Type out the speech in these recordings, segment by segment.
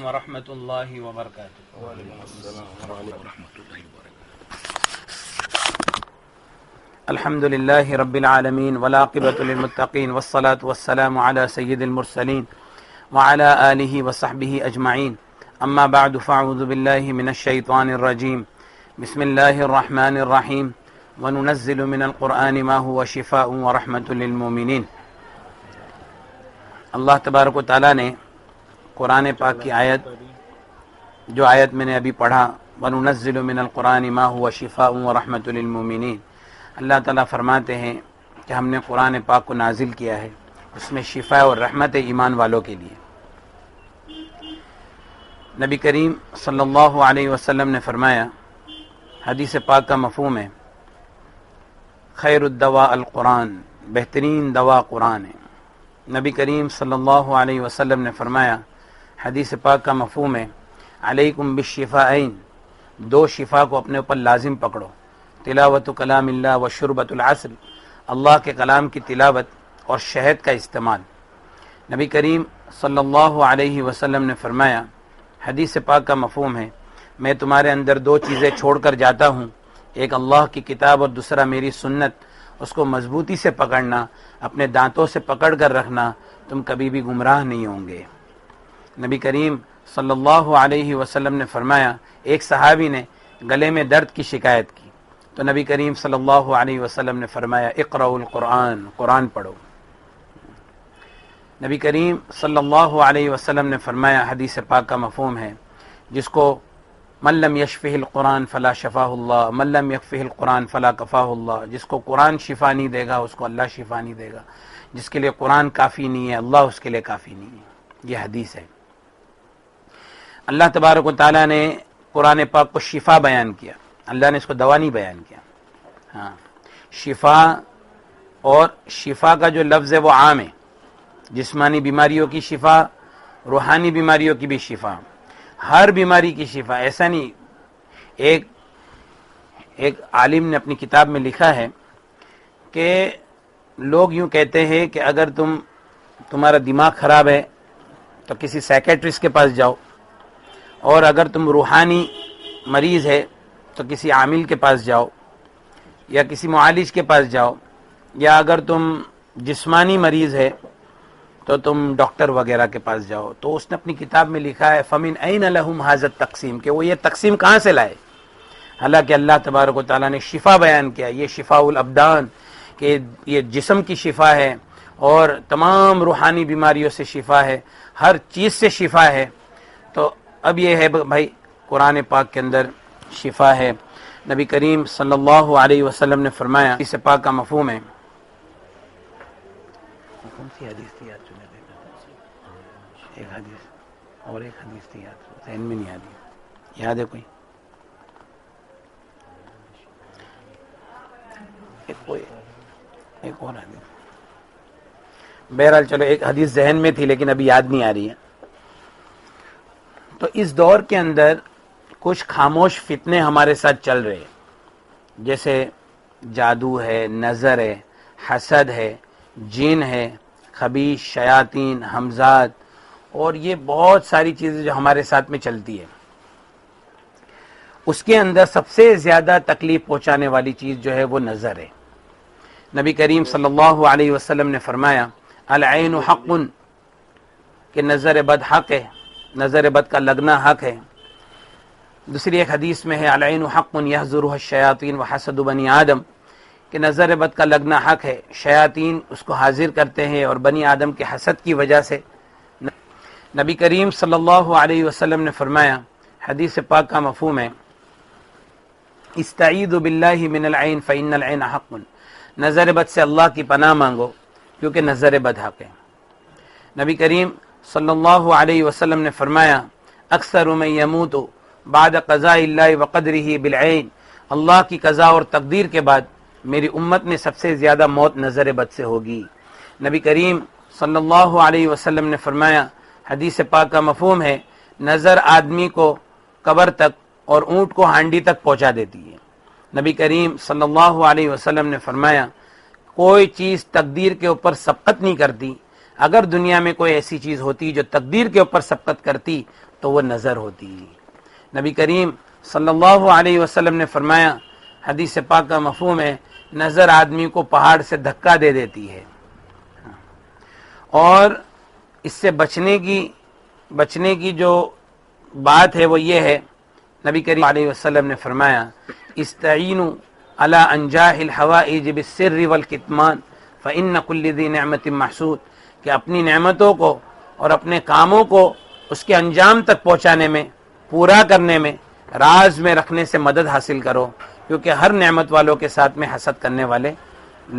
ورحمۃ اللہ وبرکاتہ۔ وعلیکم السلام ورحمۃ اللہ وبرکاتہ۔ الحمد للہ رب العالمین والعاقبۃ للمتقین والصلاة والسلام علی سید المرسلین وعلی آلہ وصحبہ اجمعین، اما بعد فاعوذ باللہ من الشیطان الرجیم، بسم اللہ الرحمن الرحیم، وننزل من القرآن ما هو شفاء ورحمۃ للمؤمنین۔ اللہ تبارک و تعالیٰ نے قرآن پاک کی آیت، جو آیت میں نے ابھی پڑھا، وَنُنَزِّلُ مِنَ الْقُرْآنِ مَا هُوَ شِفَاءٌ وَرَحْمَةٌ لِلْمُؤْمِنِينَ۔ اللہ تعالیٰ فرماتے ہیں کہ ہم نے قرآن پاک کو نازل کیا ہے، اس میں شفا اور رحمت ایمان والوں کے لیے۔ نبی کریم صلی اللہ علیہ وسلم نے فرمایا، حدیث پاک کا مفہوم ہے، خیر الدواء القرآن، بہترین دوا قرآن ہے۔ نبی کریم صلی اللہ علیہ وسلم نے فرمایا، حدیث پاک کا مفہوم ہے، علیکم بالشفاءین، دو شفا کو اپنے اوپر لازم پکڑو، تلاوت کلام اللہ و شربۃ العسل، اللہ کے کلام کی تلاوت اور شہد کا استعمال۔ نبی کریم صلی اللہ علیہ وسلم نے فرمایا، حدیث پاک کا مفہوم ہے، میں تمہارے اندر دو چیزیں چھوڑ کر جاتا ہوں، ایک اللہ کی کتاب اور دوسرا میری سنت، اس کو مضبوطی سے پکڑنا، اپنے دانتوں سے پکڑ کر رکھنا، تم کبھی بھی گمراہ نہیں ہوں گے۔ نبی کریم صلی اللہ علیہ وسلم نے فرمایا، ایک صحابی نے گلے میں درد کی شکایت کی تو نبی کریم صلی اللہ علیہ وسلم نے فرمایا، اقرؤوا القرآن، قرآن پڑھو۔ نبی کریم صلی اللہ علیہ وسلم نے فرمایا، حدیث پاک کا مفہوم ہے، جس کو من لم یشفہ القرآن فلا شفاہ اللہ، من لم یکفہ القرآن فلا کفاہ اللہ، جس کو قرآن شفا نہیں دے گا اس کو اللہ شفا نہیں دے گا، جس کے لیے قرآن کافی نہیں ہے اللہ اس کے لیے کافی نہیں ہے۔ یہ حدیث ہے۔ اللہ تبارک و تعالیٰ نے قرآن پاک کو شفا بیان کیا، اللہ نے اس کو دوا نہیں بیان کیا۔ ہاں، شفا، اور شفا کا جو لفظ ہے وہ عام ہے، جسمانی بیماریوں کی شفا، روحانی بیماریوں کی بھی شفا، ہر بیماری کی شفا۔ ایسا نہیں، ایک عالم نے اپنی کتاب میں لکھا ہے کہ لوگ یوں کہتے ہیں کہ اگر تمہارا دماغ خراب ہے تو کسی سائیکیٹرسٹ کے پاس جاؤ، اور اگر تم روحانی مریض ہے تو کسی عامل کے پاس جاؤ یا کسی معالج کے پاس جاؤ، یا اگر تم جسمانی مریض ہے تو تم ڈاکٹر وغیرہ کے پاس جاؤ۔ تو اس نے اپنی کتاب میں لکھا ہے، فَمِنْ أَيْنَ لَهُمْ هَذَا التَّقْسِيمُ، کہ وہ یہ تقسیم کہاں سے لائے؟ حالانکہ اللہ تبارک و تعالیٰ نے شفا بیان کیا، یہ شفاء الابدان، کہ یہ جسم کی شفا ہے اور تمام روحانی بیماریوں سے شفا ہے، ہر چیز سے شفا ہے۔ تو اب یہ ہے بھائی، قرآن پاک کے اندر شفا ہے۔ نبی کریم صلی اللہ علیہ وسلم نے فرمایا، اس پاک کا مفہوم ہے، کون سی حدیث تھی یاد؟ ایک حدیث اور ایک حدیث تھی یاد، ذہن میں نہیں آتی، یاد ہے کوئی؟ ایک اور حدیث، بہرحال چلو ایک حدیث ذہن میں تھی لیکن ابھی یاد نہیں آ رہی ہے۔ تو اس دور کے اندر کچھ خاموش فتنے ہمارے ساتھ چل رہے ہیں، جیسے جادو ہے، نظر ہے، حسد ہے، جن ہے، خبیث شیاطین، حمزات، اور یہ بہت ساری چیزیں جو ہمارے ساتھ میں چلتی ہے۔ اس کے اندر سب سے زیادہ تکلیف پہنچانے والی چیز جو ہے وہ نظر ہے۔ نبی کریم صلی اللہ علیہ وسلم نے فرمایا، العین حق، کہ نظر بد حق ہے، نظر بد کا لگنا حق ہے۔ دوسری ایک حدیث میں ہے، العین حق یحضرها الشیاطین وحسد بنی آدم، کہ نظر بد کا لگنا حق ہے، شیاطین اس کو حاضر کرتے ہیں اور بنی آدم کے حسد کی وجہ سے۔ نبی کریم صلی اللہ علیہ وسلم نے فرمایا، حدیث پاک کا مفہوم ہے، استعیذوا باللہ من العین فإن العین حق، نظر بد سے اللہ کی پناہ مانگو کیونکہ نظر بد حق ہے۔ نبی کریم صلی اللہ علیہ وسلم نے فرمایا، اکثر من یموت بعد قضاء اللہ وقدرہ بالعین، اللہ کی قضاء اور تقدیر کے بعد میری امت میں سب سے زیادہ موت نظر بد سے ہوگی۔ نبی کریم صلی اللہ علیہ وسلم نے فرمایا، حدیث پاک کا مفہوم ہے، نظر آدمی کو قبر تک اور اونٹ کو ہانڈی تک پہنچا دیتی ہے۔ نبی کریم صلی اللہ علیہ وسلم نے فرمایا، کوئی چیز تقدیر کے اوپر سبقت نہیں کرتی، اگر دنیا میں کوئی ایسی چیز ہوتی جو تقدیر کے اوپر سبقت کرتی تو وہ نظر ہوتی ہے۔ نبی کریم صلی اللہ علیہ وسلم نے فرمایا، حدیث پاک کا مفہوم ہے، نظر آدمی کو پہاڑ سے دھکا دے دیتی ہے، اور اس سے بچنے کی جو بات ہے وہ یہ ہے، نبی کریم علیہ وسلم نے فرمایا استعینوا علی انجاح الحوائج بالسر والکتمان فإن كل ذی نعمت محسود، کہ اپنی نعمتوں کو اور اپنے کاموں کو اس کے انجام تک پہنچانے میں، پورا کرنے میں، راز میں رکھنے سے مدد حاصل کرو، کیونکہ ہر نعمت والوں کے ساتھ میں حسد کرنے والے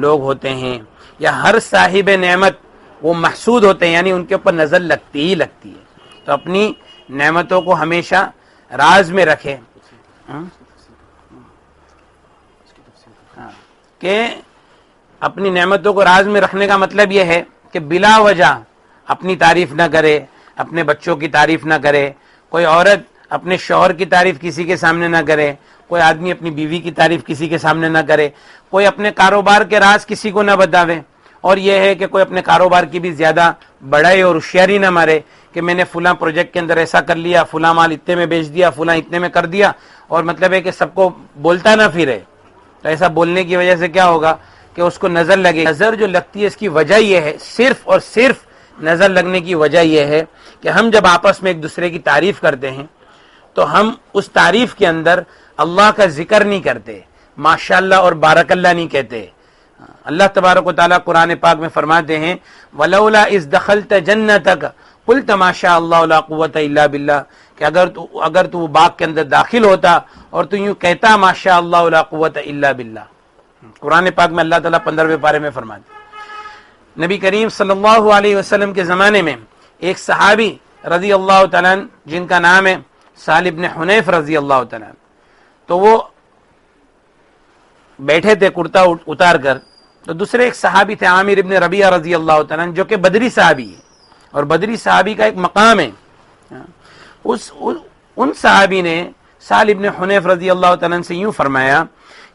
لوگ ہوتے ہیں، یا ہر صاحب نعمت وہ محسود ہوتے ہیں، یعنی ان کے اوپر نظر لگتی ہی لگتی ہے۔ تو اپنی نعمتوں کو ہمیشہ راز میں رکھے، کہ اپنی نعمتوں کو راز میں رکھنے کا مطلب یہ ہے کہ بلا وجہ اپنی تعریف نہ کرے، اپنے بچوں کی تعریف نہ کرے، کوئی عورت اپنے شوہر کی تعریف کسی کے سامنے نہ کرے، کوئی آدمی اپنی بیوی کی تعریف کسی کے سامنے نہ کرے، کوئی اپنے کاروبار کے راز کسی کو نہ بتاوے، اور یہ ہے کہ کوئی اپنے کاروبار کی بھی زیادہ بڑائی اور ہوشیاری نہ مارے کہ میں نے فلاں پروجیکٹ کے اندر ایسا کر لیا، فلاں مال اتنے میں بیچ دیا، فلاں اتنے میں کر دیا، اور مطلب ہے کہ سب کو بولتا نہ پھرے۔ تو ایسا بولنے کی وجہ سے کیا ہوگا کہ اس کو نظر لگے۔ نظر جو لگتی ہے اس کی وجہ یہ ہے، صرف اور صرف نظر لگنے کی وجہ یہ ہے کہ ہم جب آپس میں ایک دوسرے کی تعریف کرتے ہیں تو ہم اس تعریف کے اندر اللہ کا ذکر نہیں کرتے، ماشاءاللہ اور بارک اللہ نہیں کہتے۔ اللہ تبارک و تعالیٰ قرآن پاک میں فرماتے ہیں وَلَوْلَا إِذْ دَخَلْتَ جَنَّتَكَ قُلْتَ مَا شَاءَ اللَّهُ لَا قُوَّةَ إِلَّا بِاللَّهِ، کہ اگر تو باغ کے اندر داخل ہوتا اور تو یوں کہتا ما شاء اللہ لا قوت الا باللہ۔ قرآن پاک میں اللہ تعالیٰ 15ویں پارے میں فرماتے، نبی کریم صلی اللہ علیہ وسلم کے زمانے میں ایک صحابی رضی اللہ تعالیٰ عنہ جن کا نام ہے سہل بن حنیف رضی اللہ تعالیٰ عنہ، تو وہ بیٹھے تھے کرتا اتار کر، تو دوسرے ایک صحابی تھے عامر ابن ربیعہ رضی اللہ تعالیٰ عنہ، جو کہ بدری صحابی ہے، اور بدری صحابی کا ایک مقام ہے۔ ان صحابی نے سہل ابن حنیف رضی اللہ تعالیٰ عنہ سے یوں فرمایا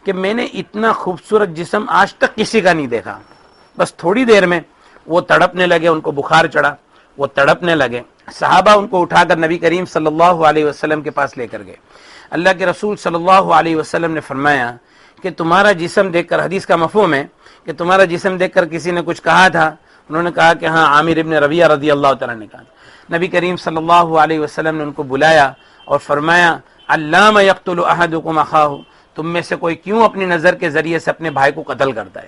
کہ میں نے اتنا خوبصورت جسم آج تک کسی کا نہیں دیکھا۔ بس تھوڑی دیر میں وہ تڑپنے لگے، ان کو بخار چڑھا، وہ تڑپنے لگے۔ صحابہ ان کو اٹھا کر نبی کریم صلی اللہ علیہ وسلم کے پاس لے کر گئے۔ اللہ کے رسول صلی اللہ علیہ وسلم نے فرمایا کہ تمہارا جسم دیکھ کر، حدیث کا مفہوم ہے کہ تمہارا جسم دیکھ کر کسی نے کچھ کہا تھا؟ انہوں نے کہا کہ ہاں، عامر ابن ربیعہ رضی اللہ تعالیٰ نے کہا۔ نبی کریم صلی اللہ علیہ وسلم نے ان کو بلایا اور فرمایا علام یقتل احدکم اخاہ، تم میں سے کوئی کیوں اپنی نظر کے ذریعے سے اپنے بھائی کو قتل کرتا ہے؟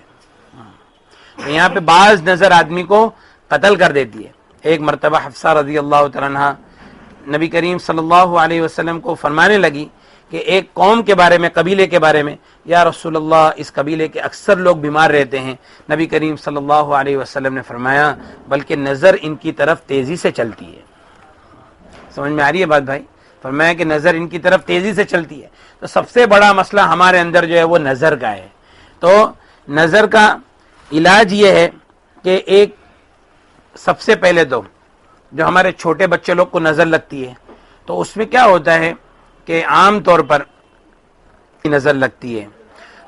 تو یہاں پہ بعض نظر آدمی کو قتل کر دیتی ہے۔ ایک مرتبہ حفصہ رضی اللہ تعالیٰ عنہ نبی کریم صلی اللہ علیہ وسلم کو فرمانے لگی کہ ایک قوم کے بارے میں، قبیلے کے بارے میں، یا رسول اللہ اس قبیلے کے اکثر لوگ بیمار رہتے ہیں۔ نبی کریم صلی اللہ علیہ وسلم نے فرمایا بلکہ نظر ان کی طرف تیزی سے چلتی ہے۔ سمجھ میں آ رہی ہے بات بھائی؟ فرمایا کہ نظر ان کی طرف تیزی سے چلتی ہے۔ تو سب سے بڑا مسئلہ ہمارے اندر جو ہے وہ نظر کا ہے۔ تو نظر کا علاج یہ ہے کہ ایک سب سے پہلے تو جو ہمارے چھوٹے بچے لوگ کو نظر لگتی ہے تو اس میں کیا ہوتا ہے کہ عام طور پر نظر لگتی ہے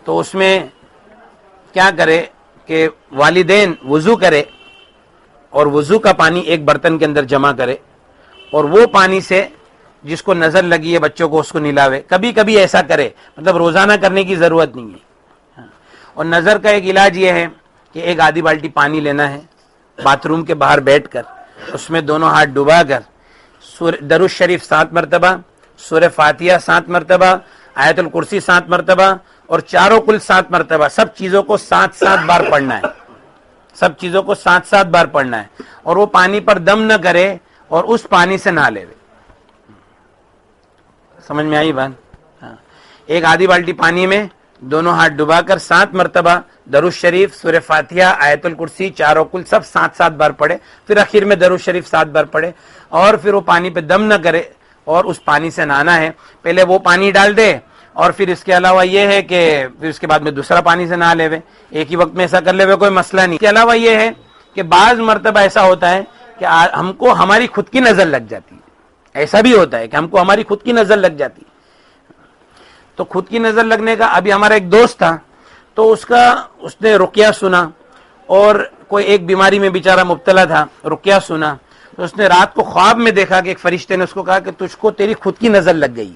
تو اس میں کیا کرے کہ والدین وضو کرے اور وضو کا پانی ایک برتن کے اندر جمع کرے اور وہ پانی سے جس کو نظر لگی ہے بچوں کو اس کو نلاوے۔ کبھی کبھی ایسا کرے، مطلب روزانہ کرنے کی ضرورت نہیں ہے۔ اور نظر کا ایک علاج یہ ہے کہ ایک آدھی بالٹی پانی لینا ہے، باتھ روم کے باہر بیٹھ کر اس میں دونوں ہاتھ ڈبا کر درود شریف 7 مرتبہ، سورہ فاتحہ 7 مرتبہ، آیت الکرسی 7 مرتبہ اور چاروں کل 7 مرتبہ، سب چیزوں کو 7 بار پڑھنا ہے۔ سب چیزوں کو 7 بار پڑھنا ہے، اور وہ پانی پر دم نہ کرے اور اس پانی سے نہ لے۔ سمجھ میں آئی بات؟ ایک آدھی بالٹی پانی میں دونوں ہاتھ ڈبا کر 7 مرتبہ درود شریف، سورہ فاتحہ، آیت الکرسی، چاروں کل سب 7 بار پڑھے، پھر آخر میں درود شریف 7 بار پڑھے، اور پھر وہ پانی پہ دم نہ کرے اور اس پانی سے نہانا ہے۔ پہلے وہ پانی ڈال دے اور پھر اس کے علاوہ یہ ہے کہ پھر اس کے بعد میں دوسرا پانی سے نہا لے وے، ایک ہی وقت میں ایسا کر لے وے، کوئی مسئلہ نہیں۔ اس کے علاوہ یہ ہے کہ بعض مرتبہ ایسا ہوتا ہے کہ ہم کو ہماری خود کی نظر لگ جاتی ہے۔ ایسا بھی ہوتا ہے کہ ہم کو ہماری خود کی نظر لگ جاتی ہے۔ تو خود کی نظر لگنے کا، ابھی ہمارا ایک دوست تھا تو اس نے رقیہ سنا، اور کوئی ایک بیماری میں بیچارہ مبتلا تھا، رقیہ سنا تو اس نے رات کو خواب میں دیکھا کہ ایک فرشتے نے اس کو کہا کہ تجھ کو تیری خود کی نظر لگ گئی.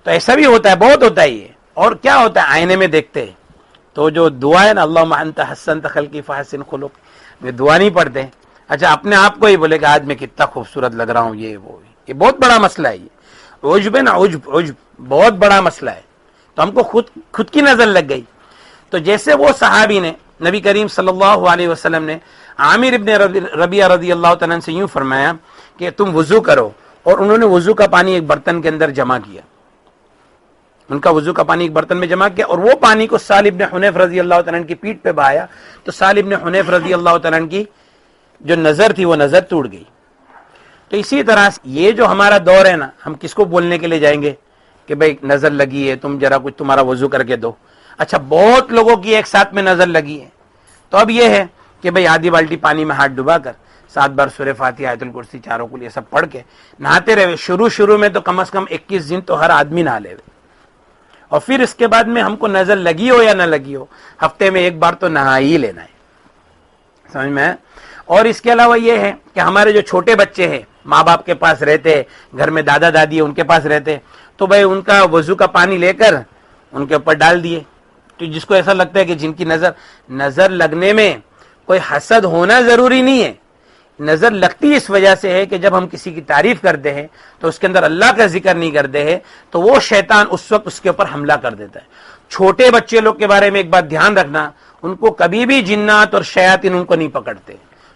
تو ایسا بھی ہوتا ہے, بہت ہوتا ہے یہ. اور کیا ہوتا ہے, آئینے میں دیکھتے تو جو دعا ہے نا, اللہم انت حسنت خلقی فحسن خلق, یہ دعا نہیں پڑھتے. اچھا اپنے آپ کو ہی بولے کہ آج میں کتنا خوبصورت لگ رہا ہوں, یہ بہت بڑا مسئلہ ہے. یہ عجب ہے نا, عجب بہت بڑا مسئلہ ہے. تو ہم کو خود کی نظر لگ گئی. تو جیسے وہ صحابی نے, نبی کریم صلی اللہ علیہ وسلم نے عامر ابن ربیعہ رضی اللہ تعالیٰ عنہ سے یوں فرمایا کہ تم وضو کرو, اور انہوں نے وضو کا پانی ایک برتن کے اندر جمع کیا. ان کا وضو کا پانی ایک برتن میں جمع کیا, اور وہ پانی کو سال ابن حنیف رضی اللہ تعالیٰ عنہ کی پیٹھ پہ بہایا. تو سال ابن حنیف رضی اللہ تعالیٰ عنہ کی جو نظر تھی وہ نظر ٹوٹ گئی. تو اسی طرح یہ جو ہمارا دور ہے نا, ہم کس کو بولنے کے لیے جائیں گے کہ بھائی نظر لگی ہے, تم ذرا کچھ تمہارا وضو کر کے دو. اچھا بہت لوگوں کی ایک ساتھ میں نظر لگی ہے, تو اب یہ ہے کہ بھائی آدھی بالٹی پانی میں ہاتھ ڈبا کر 7 بار سورہ فاتحہ, آیت الکرسی, چاروں کل یہ سب پڑھ کے نہاتے رہے. شروع میں تو کم از کم 21 دن تو ہر آدمی نہا لے, اور پھر اس کے بعد میں ہم کو نظر لگی ہو یا نہ لگی ہو, ہفتے میں ایک بار تو نہا ہی لینا ہے. سمجھ میں؟ اور اس کے علاوہ یہ ہے کہ ہمارے جو چھوٹے بچے ہیں, ماں باپ کے پاس رہتے, گھر میں دادا دادی ہے ان کے پاس رہتے, تو بھائی ان کا وضو کا پانی لے کر ان کے اوپر ڈال دیے. تو جس کو ایسا لگتا ہے کہ جن کی نظر لگنے میں کوئی حسد ہونا ضروری نہیں ہے, نظر لگتی اس وجہ سے ہے کہ جب ہم کسی کی تعریف کرتے ہیں تو اس کے اندر اللہ کا ذکر نہیں کرتے ہیں, تو وہ شیطان اس وقت اس کے اوپر حملہ کر دیتا ہے. چھوٹے بچے لوگ کے بارے میں ایک بات دھیان رکھنا, ان کو کبھی بھی جنات اور شیاطین ان کو نہیں پکڑتے.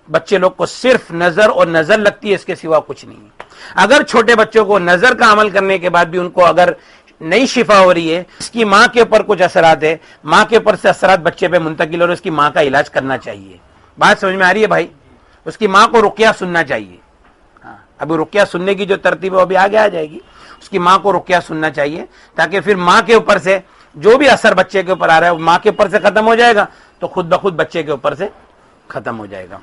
بچے لوگ کو صرف نظر اور نظر لگتی ہے, اس کے سوا کچھ نہیں. اگر چھوٹے بچوں کو نظر کا عمل کرنے کے بعد بھی ان کو اگر نئی شفا ہو رہی ہے, اس کی ماں کے اوپر کچھ اثرات ہے, ماں کے اوپر سے اثرات بچے پہ منتقل ہو رہے, اس کی ماں کا علاج کرنا چاہیے. بات سمجھ میں آ رہی ہے بھائی؟ اس کی ماں کو رقیہ سننا چاہیے. ابھی رقیہ سننے کی جو ترتیب ہے وہ ابھی آگے آ جائے گی. اس کی ماں کو رقیہ سننا چاہیے, تاکہ پھر ماں کے اوپر سے جو بھی اثر بچے کے اوپر آ رہا ہے وہ ماں کے اوپر سے ختم ہو جائے گا, تو خود بخود بچے کے اوپر سے ختم ہو جائے گا.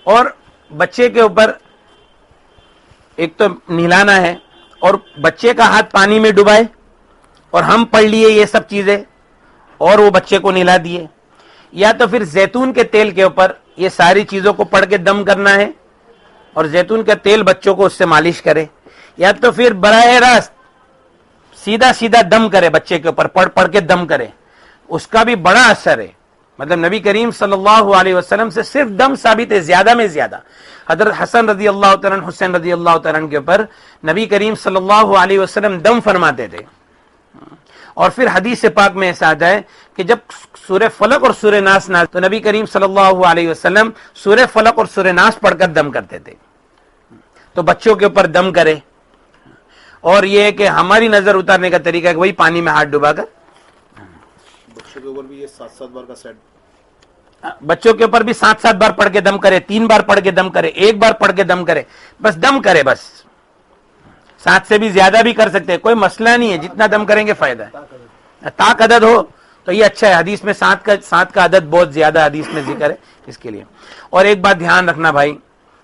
اور بچے کے اوپر ایک تو نہلانا ہے, اور بچے کا ہاتھ پانی میں ڈبائے, اور ہم پڑھ لیے یہ سب چیزیں اور وہ بچے کو نہلا دیے, یا تو پھر زیتون کے تیل کے اوپر یہ ساری چیزوں کو پڑھ کے دم کرنا ہے, اور زیتون کا تیل بچوں کو اس سے مالش کرے, یا تو پھر براہ راست سیدھا دم کرے بچے کے اوپر, پڑھ کے دم کرے. اس کا بھی بڑا اثر ہے. مطلب نبی کریم صلی اللہ علیہ وسلم سے صرف دم ثابت ہے, زیادہ میں زیادہ. حضرت حسن رضی اللہ تعالیٰ عنہ, حسین رضی اللہ تعالیٰ عنہ کے اوپر نبی کریم صلی اللہ علیہ وسلم دم فرماتے تھے. اور پھر حدیث پاک میں ایسا آتا ہے کہ جب سورہ فلق اور سورہ ناس نازل, تو نبی کریم صلی اللہ علیہ وسلم سورہ فلق اور سورہ ناس پڑھ کر دم کرتے تھے. تو بچوں کے اوپر دم کرے. اور یہ ہے کہ ہماری نظر اتارنے کا طریقہ ہے کہ وہی پانی میں ہاتھ ڈبا کر, بچوں کے اوپر بھی یہ 7 بار کا سیٹ, بچوں کے اوپر بھی 7 بار پڑھ کے دم کرے, 3 بار پڑھ کے دم کرے, 1 بار پڑھ کے دم کرے, بس دم کرے. بس 7 سے بھی زیادہ بھی کر سکتے, کوئی مسئلہ نہیں ہے, جتنا دم کریں گے فائدہ ہے. طاق عدد ہو تو یہ اچھا ہے. حدیث میں 7 کا عدد بہت زیادہ حدیث میں ذکر ہے اس کے لیے. اور ایک بات دھیان رکھنا بھائی,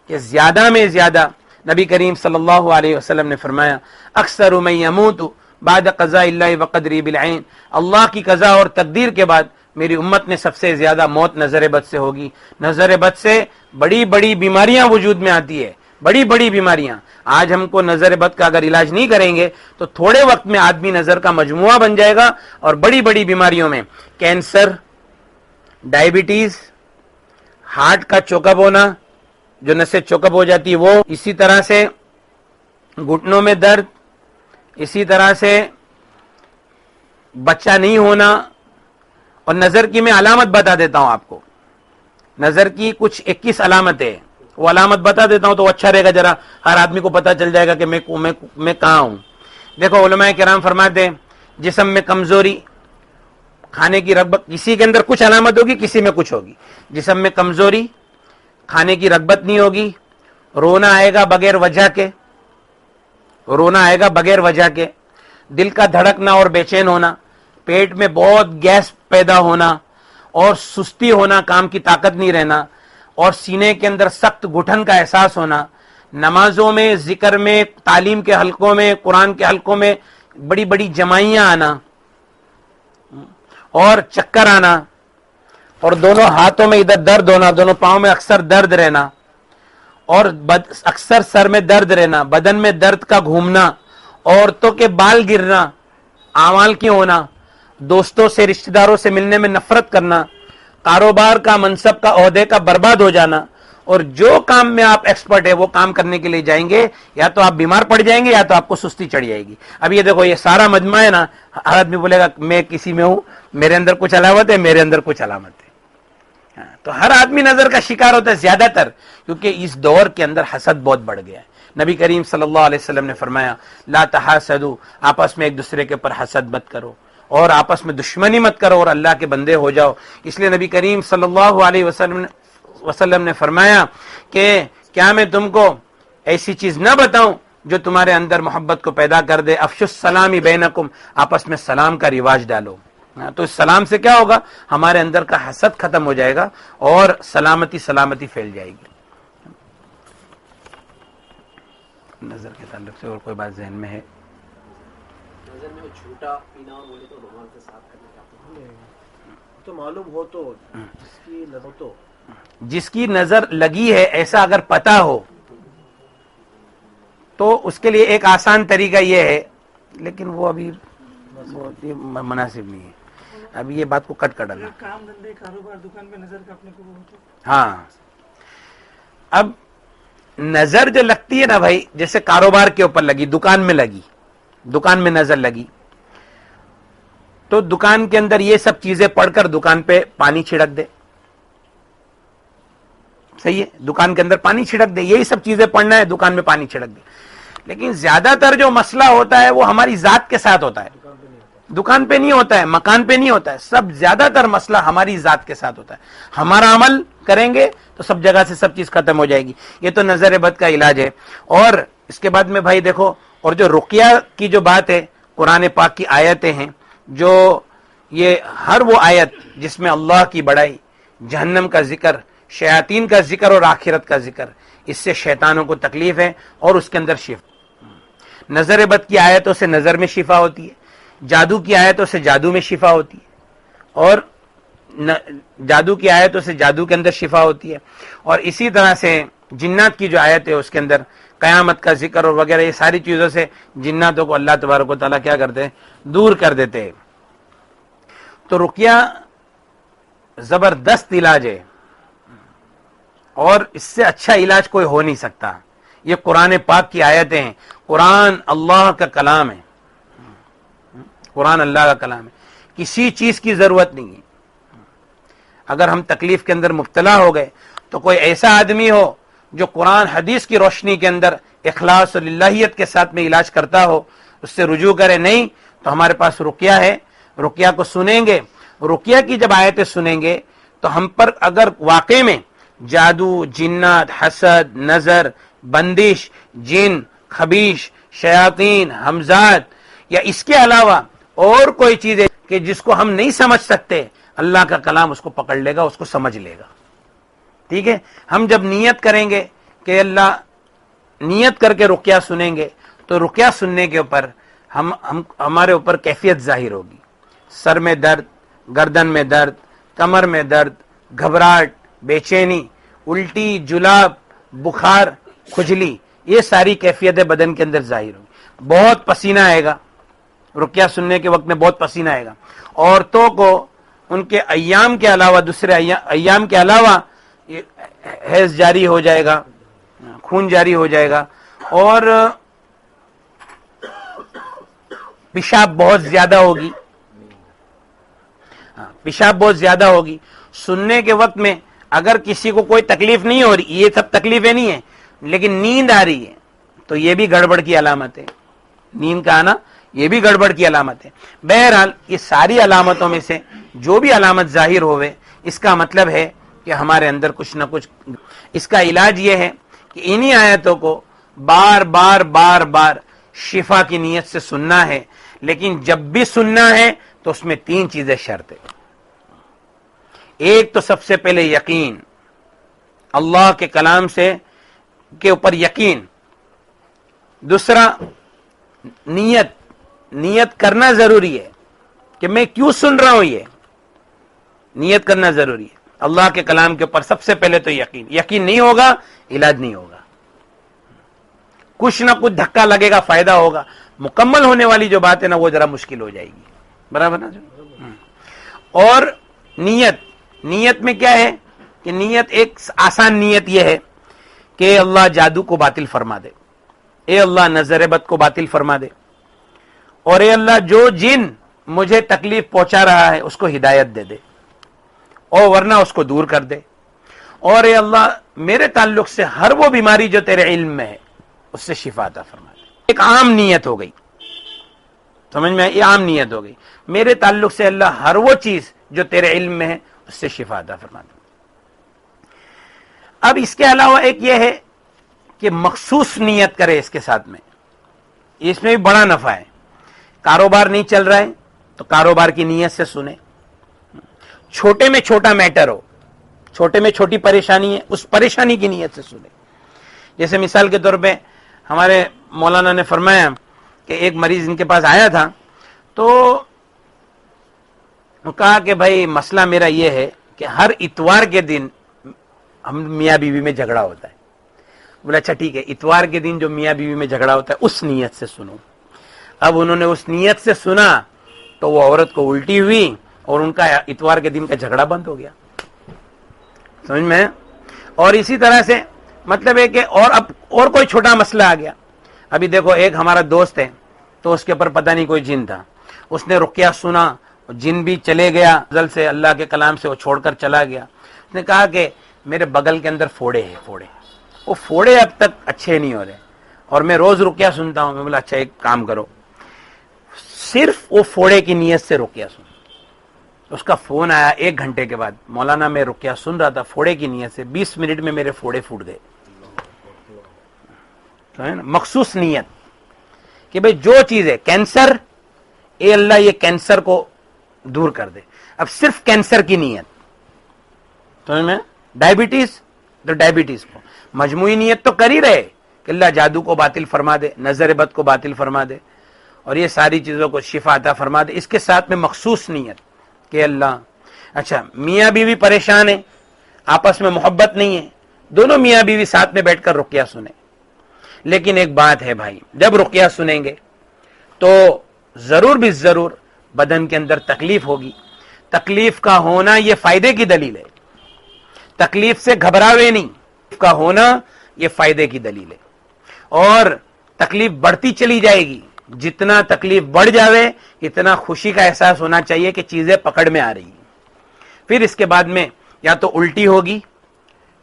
کہ زیادہ میں زیادہ نبی کریم صلی اللہ علیہ وسلم نے فرمایا, اکثر من یموت بعد قضاء اللہ وقدری بالعین, اللہ کی قضا اور تقدیر کے بعد میری امت میں سب سے زیادہ موت نظر بد سے ہوگی. نظر بد سے بڑی بڑی بیماریاں وجود میں آتی ہے, بڑی بڑی بیماریاں. آج ہم کو نظر بد کا اگر علاج نہیں کریں گے تو تھوڑے وقت میں آدمی نظر کا مجموعہ بن جائے گا, اور بڑی بڑی بیماریوں میں کینسر, ڈائبٹیز, ہارٹ کا چوکب ہونا, جو نسیں چوکب ہو جاتی ہے وہ, اسی طرح سے گھٹنوں میں درد, اسی طرح سے بچہ نہیں ہونا. اور نظر کی میں علامت بتا دیتا ہوں آپ کو, نظر کی کچھ 21 علامتیں, وہ علامت بتا دیتا ہوں تو اچھا رہے گا, ذرا ہر آدمی کو پتا چل جائے گا کہ میں کہاں ہوں. دیکھو علماء کرام فرماتے ہیں, جسم میں کمزوری, کھانے کی رغبت, کسی کے اندر کچھ علامت ہوگی, کسی میں کچھ ہوگی. جسم میں کمزوری, کھانے کی رغبت نہیں ہوگی, رونا آئے گا بغیر وجہ کے, رونا آئے گا بغیر وجہ کے, دل کا دھڑکنا اور بے چین ہونا, پیٹ میں بہت گیس پیدا ہونا اور سستی ہونا, کام کی طاقت نہیں رہنا, اور سینے کے اندر سخت گھٹن کا احساس ہونا, نمازوں میں, ذکر میں, تعلیم کے حلقوں میں, قرآن کے حلقوں میں بڑی بڑی جمائیاں آنا, اور چکر آنا. اور دونوں ہاتھوں میں ادھر درد ہونا, دونوں پاؤں میں اکثر درد رہنا, اور اکثر سر میں درد رہنا, بدن میں درد کا گھومنا, عورتوں کے بال گرنا, اعمال کی ہونا, دوستوں سے رشتہ داروں سے ملنے میں نفرت کرنا, کاروبار کا منصب کا عہدے کا برباد ہو جانا, اور جو کام میں آپ ایکسپرٹ ہے وہ کام کرنے کے لیے جائیں گے یا تو آپ بیمار پڑ جائیں گے یا تو آپ کو سستی چڑھ جائے گی. اب یہ دیکھو یہ سارا مجمع ہے نا, ہر آدمی بولے گا میں کسی میں ہوں, میرے اندر کچھ علامت ہے, میرے اندر کچھ علامت ہے. تو ہر آدمی نظر کا شکار ہوتا ہے زیادہ تر, کیونکہ اس دور کے اندر حسد بہت بڑھ گیا ہے. نبی کریم صلی اللہ علیہ وسلم نے فرمایا لا تحاسدوا, آپس میں ایک دوسرے کے اوپر حسد مت کرو اور آپس میں دشمنی مت کرو اور اللہ کے بندے ہو جاؤ. اس لیے نبی کریم صلی اللہ علیہ وسلم نے فرمایا کہ کیا میں تم کو ایسی چیز نہ بتاؤں جو تمہارے اندر محبت کو پیدا کر دے. افشوا السلام بینکم, آپس میں سلام کا رواج ڈالو. تو اس سلام سے کیا ہوگا, ہمارے اندر کا حسد ختم ہو جائے گا اور سلامتی پھیل جائے گی. نظر کے تعلق سے اور کوئی بات ذہن میں ہے؟ نظر میں جھوٹا پینا بولے تو رومال کے ساتھ کرنے کا تو معلوم ہو تو جس کی نظر تو جس کی نظر لگی ہے ایسا اگر پتا ہو تو اس کے لیے ایک آسان طریقہ یہ ہے, لیکن وہ ابھی مناسب نہیں ہے. ابھی یہ بات کو کٹ کر ڈالنا. کام دھندے کاروبار دکان پہ نظر کا اپنے کو وہ ہوتا. ہاں, اب نظر جو لگتی ہے نا بھائی, جیسے کاروبار کے اوپر لگی, دکان میں لگی, دکان میں نظر لگی, تو دکان کے اندر یہ سب چیزیں پڑھ کر دکان پہ پانی چھڑک دے. صحیح ہے, دکان کے اندر پانی چھڑک دے, یہی سب چیزیں پڑھنا ہے, دکان میں پانی چھڑک دے. لیکن زیادہ تر جو مسئلہ ہوتا ہے وہ ہماری ذات کے ساتھ ہوتا ہے, دکان پہ نہیں ہوتا ہے, مکان پہ نہیں ہوتا ہے. سب زیادہ تر مسئلہ ہماری ذات کے ساتھ ہوتا ہے. ہمارا عمل کریں گے تو سب جگہ سے سب چیز ختم ہو جائے گی. یہ تو نظر بد کا علاج ہے. اور اس کے بعد میں بھائی دیکھو, اور جو رقیہ کی جو بات ہے, قرآن پاک کی آیتیں ہیں, جو یہ ہر وہ آیت جس میں اللہ کی بڑائی, جہنم کا ذکر, شیاطین کا ذکر اور آخرت کا ذکر, اس سے شیطانوں کو تکلیف ہے اور اس کے اندر شفا. نظر بد کی آیتوں سے نظر میں شفا ہوتی ہے, جادو کی آیتوں سے جادو میں شفا ہوتی ہے, اور جادو کی آیتوں سے جادو کے اندر شفا ہوتی ہے. اور اسی طرح سے جنات کی جو آیت ہے اس کے اندر قیامت کا ذکر اور وغیرہ, یہ ساری چیزوں سے جناتوں کو اللہ تبارک و تعالیٰ کیا کرتے ہیں, دور کر دیتے ہیں. تو رقیہ زبردست علاج ہے, اور اس سے اچھا علاج کوئی ہو نہیں سکتا. یہ قرآن پاک کی آیتیں ہیں, قرآن اللہ کا کلام ہے, قرآن اللہ کا کلام ہے, کسی چیز کی ضرورت نہیں ہے. اگر ہم تکلیف کے اندر مبتلا ہو گئے تو کوئی ایسا آدمی ہو جو قرآن حدیث کی روشنی کے اندر اخلاص اور للہیت کے ساتھ میں علاج کرتا ہو, اس سے رجوع کرے. نہیں تو ہمارے پاس رقیہ ہے, رقیہ کو سنیں گے. رقیہ کی جب آیتیں سنیں گے تو ہم پر اگر واقع میں جادو, جنات, حسد, نظر, بندش, جن, خبیش, شیاطین, حمزات یا اس کے علاوہ اور کوئی چیز ہے کہ جس کو ہم نہیں سمجھ سکتے, اللہ کا کلام اس کو پکڑ لے گا, اس کو سمجھ لے گا. ٹھیک ہے, ہم جب نیت کریں گے کہ اللہ, نیت کر کے رقیہ سنیں گے تو رقیہ سننے کے اوپر ہمارے اوپر کیفیت ظاہر ہوگی. سر میں درد, گردن میں درد, کمر میں درد, گھبراہٹ, بے چینی, الٹی, جلاب, بخار, کھجلی, یہ ساری کیفیتیں بدن کے اندر ظاہر ہوگی. بہت پسینہ آئے گا, رقیہ سننے کے وقت میں بہت پسینہ آئے گا. عورتوں کو ان کے ایام کے علاوہ, دوسرے ایام کے علاوہ حیض جاری ہو جائے گا, خون جاری ہو جائے گا, اور پیشاب بہت زیادہ ہوگی, پیشاب بہت زیادہ ہوگی. سننے کے وقت میں اگر کسی کو کوئی تکلیف نہیں ہو رہی, یہ سب تکلیفیں نہیں ہیں, لیکن نیند آ رہی ہے تو یہ بھی گڑبڑ کی علامت ہے. نیند کا آنا یہ بھی گڑبڑ کی علامت ہے. بہرحال یہ ساری علامتوں میں سے جو بھی علامت ظاہر ہوئے, اس کا مطلب ہے کہ ہمارے اندر کچھ نہ کچھ. اس کا علاج یہ ہے کہ انہی آیتوں کو بار بار بار بار شفا کی نیت سے سننا ہے. لیکن جب بھی سننا ہے تو اس میں 3 چیزیں شرط ہے. ایک تو سب سے پہلے یقین, اللہ کے کلام سے کے اوپر یقین. دوسرا نیت کرنا ضروری ہے کہ میں کیوں سن رہا ہوں, یہ نیت کرنا ضروری ہے. اللہ کے کلام کے اوپر سب سے پہلے تو یقین نہیں ہوگا علاج نہیں ہوگا. کچھ نہ کچھ دھکا لگے گا، فائدہ ہوگا. مکمل ہونے والی جو بات ہے نا وہ ذرا مشکل ہو جائے گی. برابر نا؟ اور نیت میں کیا ہے کہ نیت ایک آسان نیت یہ ہے کہ اللہ جادو کو باطل فرما دے، اے اللہ نظر بد کو باطل فرما دے، اور اے اللہ جو جن مجھے تکلیف پہنچا رہا ہے اس کو ہدایت دے دے اور ورنہ اس کو دور کر دے، اور اے اللہ میرے تعلق سے ہر وہ بیماری جو تیرے علم میں ہے اس سے شفا عطا فرما دے. ایک عام نیت ہو گئی، سمجھ میں؟ یہ عام نیت ہو گئی، میرے تعلق سے اللہ ہر وہ چیز جو تیرے علم میں ہے اس سے شفا عطا فرما دے. اب اس کے علاوہ ایک یہ ہے کہ مخصوص نیت کرے اس کے ساتھ میں، اس میں بھی بڑا نفع ہے. کاروبار نہیں چل رہا ہے تو کاروبار کی نیت سے سنے. چھوٹے میں چھوٹا میٹر ہو، چھوٹے میں چھوٹی پریشانی ہے، اس پریشانی کی نیت سے سنے. جیسے مثال کے طور پہ ہمارے مولانا نے فرمایا کہ ایک مریض ان کے پاس آیا تھا تو کہا کہ بھائی مسئلہ میرا یہ ہے کہ ہر اتوار کے دن ہم میاں بیوی میں جھگڑا ہوتا ہے. بولا اچھا ٹھیک ہے، اتوار کے دن جو میاں بیوی میں جھگڑا ہوتا ہے اس نیت سے سنو. اب انہوں نے اس نیت سے سنا تو وہ عورت کو الٹی ہوئی اور ان کا اتوار کے دن کا جھگڑا بند ہو گیا. سمجھ میں؟ اور اسی طرح سے مطلب ہے کہ اور کوئی چھوٹا مسئلہ آ گیا. ابھی دیکھو ایک ہمارا دوست ہے تو اس کے اوپر پتہ نہیں کوئی جن تھا، اس نے رقیہ سنا، جن بھی چلے گیا ازل سے اللہ کے کلام سے وہ چھوڑ کر چلا گیا. اس نے کہا کہ میرے بغل کے اندر پھوڑے ہیں، وہ پھوڑے اب تک اچھے نہیں ہو رہے اور میں روز رقیہ سنتا ہوں. میں بولا اچھا ایک کام کرو، صرف وہ پھوڑے کی نیت سے رقیہ سن. اس کا فون آیا 1 گھنٹے کے بعد، مولانا میں رقیہ سن رہا تھا پھوڑے کی نیت سے، 20 منٹ میں میرے پھوڑے پھوٹ گئے. مخصوص نیت کہ بھئی جو چیز ہے کینسر، اے اللہ یہ کینسر کو دور کر دے. اب صرف کینسر کی نیت. سمجھ میں؟ ڈائبٹیز تو ڈائبٹیز کو مجموعی نیت تو کر ہی رہے کہ اللہ جادو کو باطل فرما دے، نظر بد کو باطل فرما دے اور یہ ساری چیزوں کو شفا عطا فرما دے. اس کے ساتھ میں مخصوص نیت کہ اللہ اچھا میاں بیوی پریشان ہیں، آپس میں محبت نہیں ہے، دونوں میاں بیوی ساتھ میں بیٹھ کر رقیہ سنیں. لیکن ایک بات ہے بھائی، جب رقیہ سنیں گے تو ضرور بھی ضرور بدن کے اندر تکلیف ہوگی. تکلیف کا ہونا یہ فائدے کی دلیل ہے. تکلیف سے گھبراوے نہیں، تکلیف کا ہونا یہ فائدے کی دلیل ہے. اور تکلیف بڑھتی چلی جائے گی، جتنا تکلیف بڑھ جاوے اتنا خوشی کا احساس ہونا چاہیے کہ چیزیں پکڑ میں آ رہی ہیں. پھر اس کے بعد میں یا تو الٹی ہوگی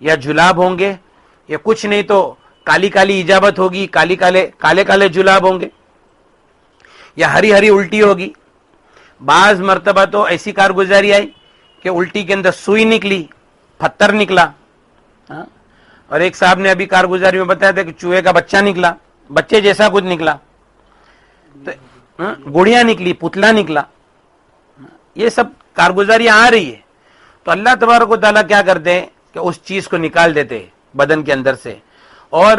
یا جلاب ہوں گے یا کچھ نہیں تو کالی کالی اجابت ہوگی، کالے کالے جلاب ہوں گے یا ہری ہری الٹی ہوگی. بعض مرتبہ تو ایسی کارگزاری آئی کہ الٹی کے اندر سوئی نکلی، پتھر نکلا. اور ایک صاحب نے ابھی کارگزاری میں بتایا تھا کہ چوہے کا بچہ نکلا، بچے جیسا کچھ نکلا، گڑیا نکلی، پتلا نکلا. یہ سب کارگزاریاں آ رہی ہے تو اللہ تبارک و تعالیٰ کیا کرتے ہیں کہ اس چیز کو نکال دیتے ہیں بدن کے اندر سے. اور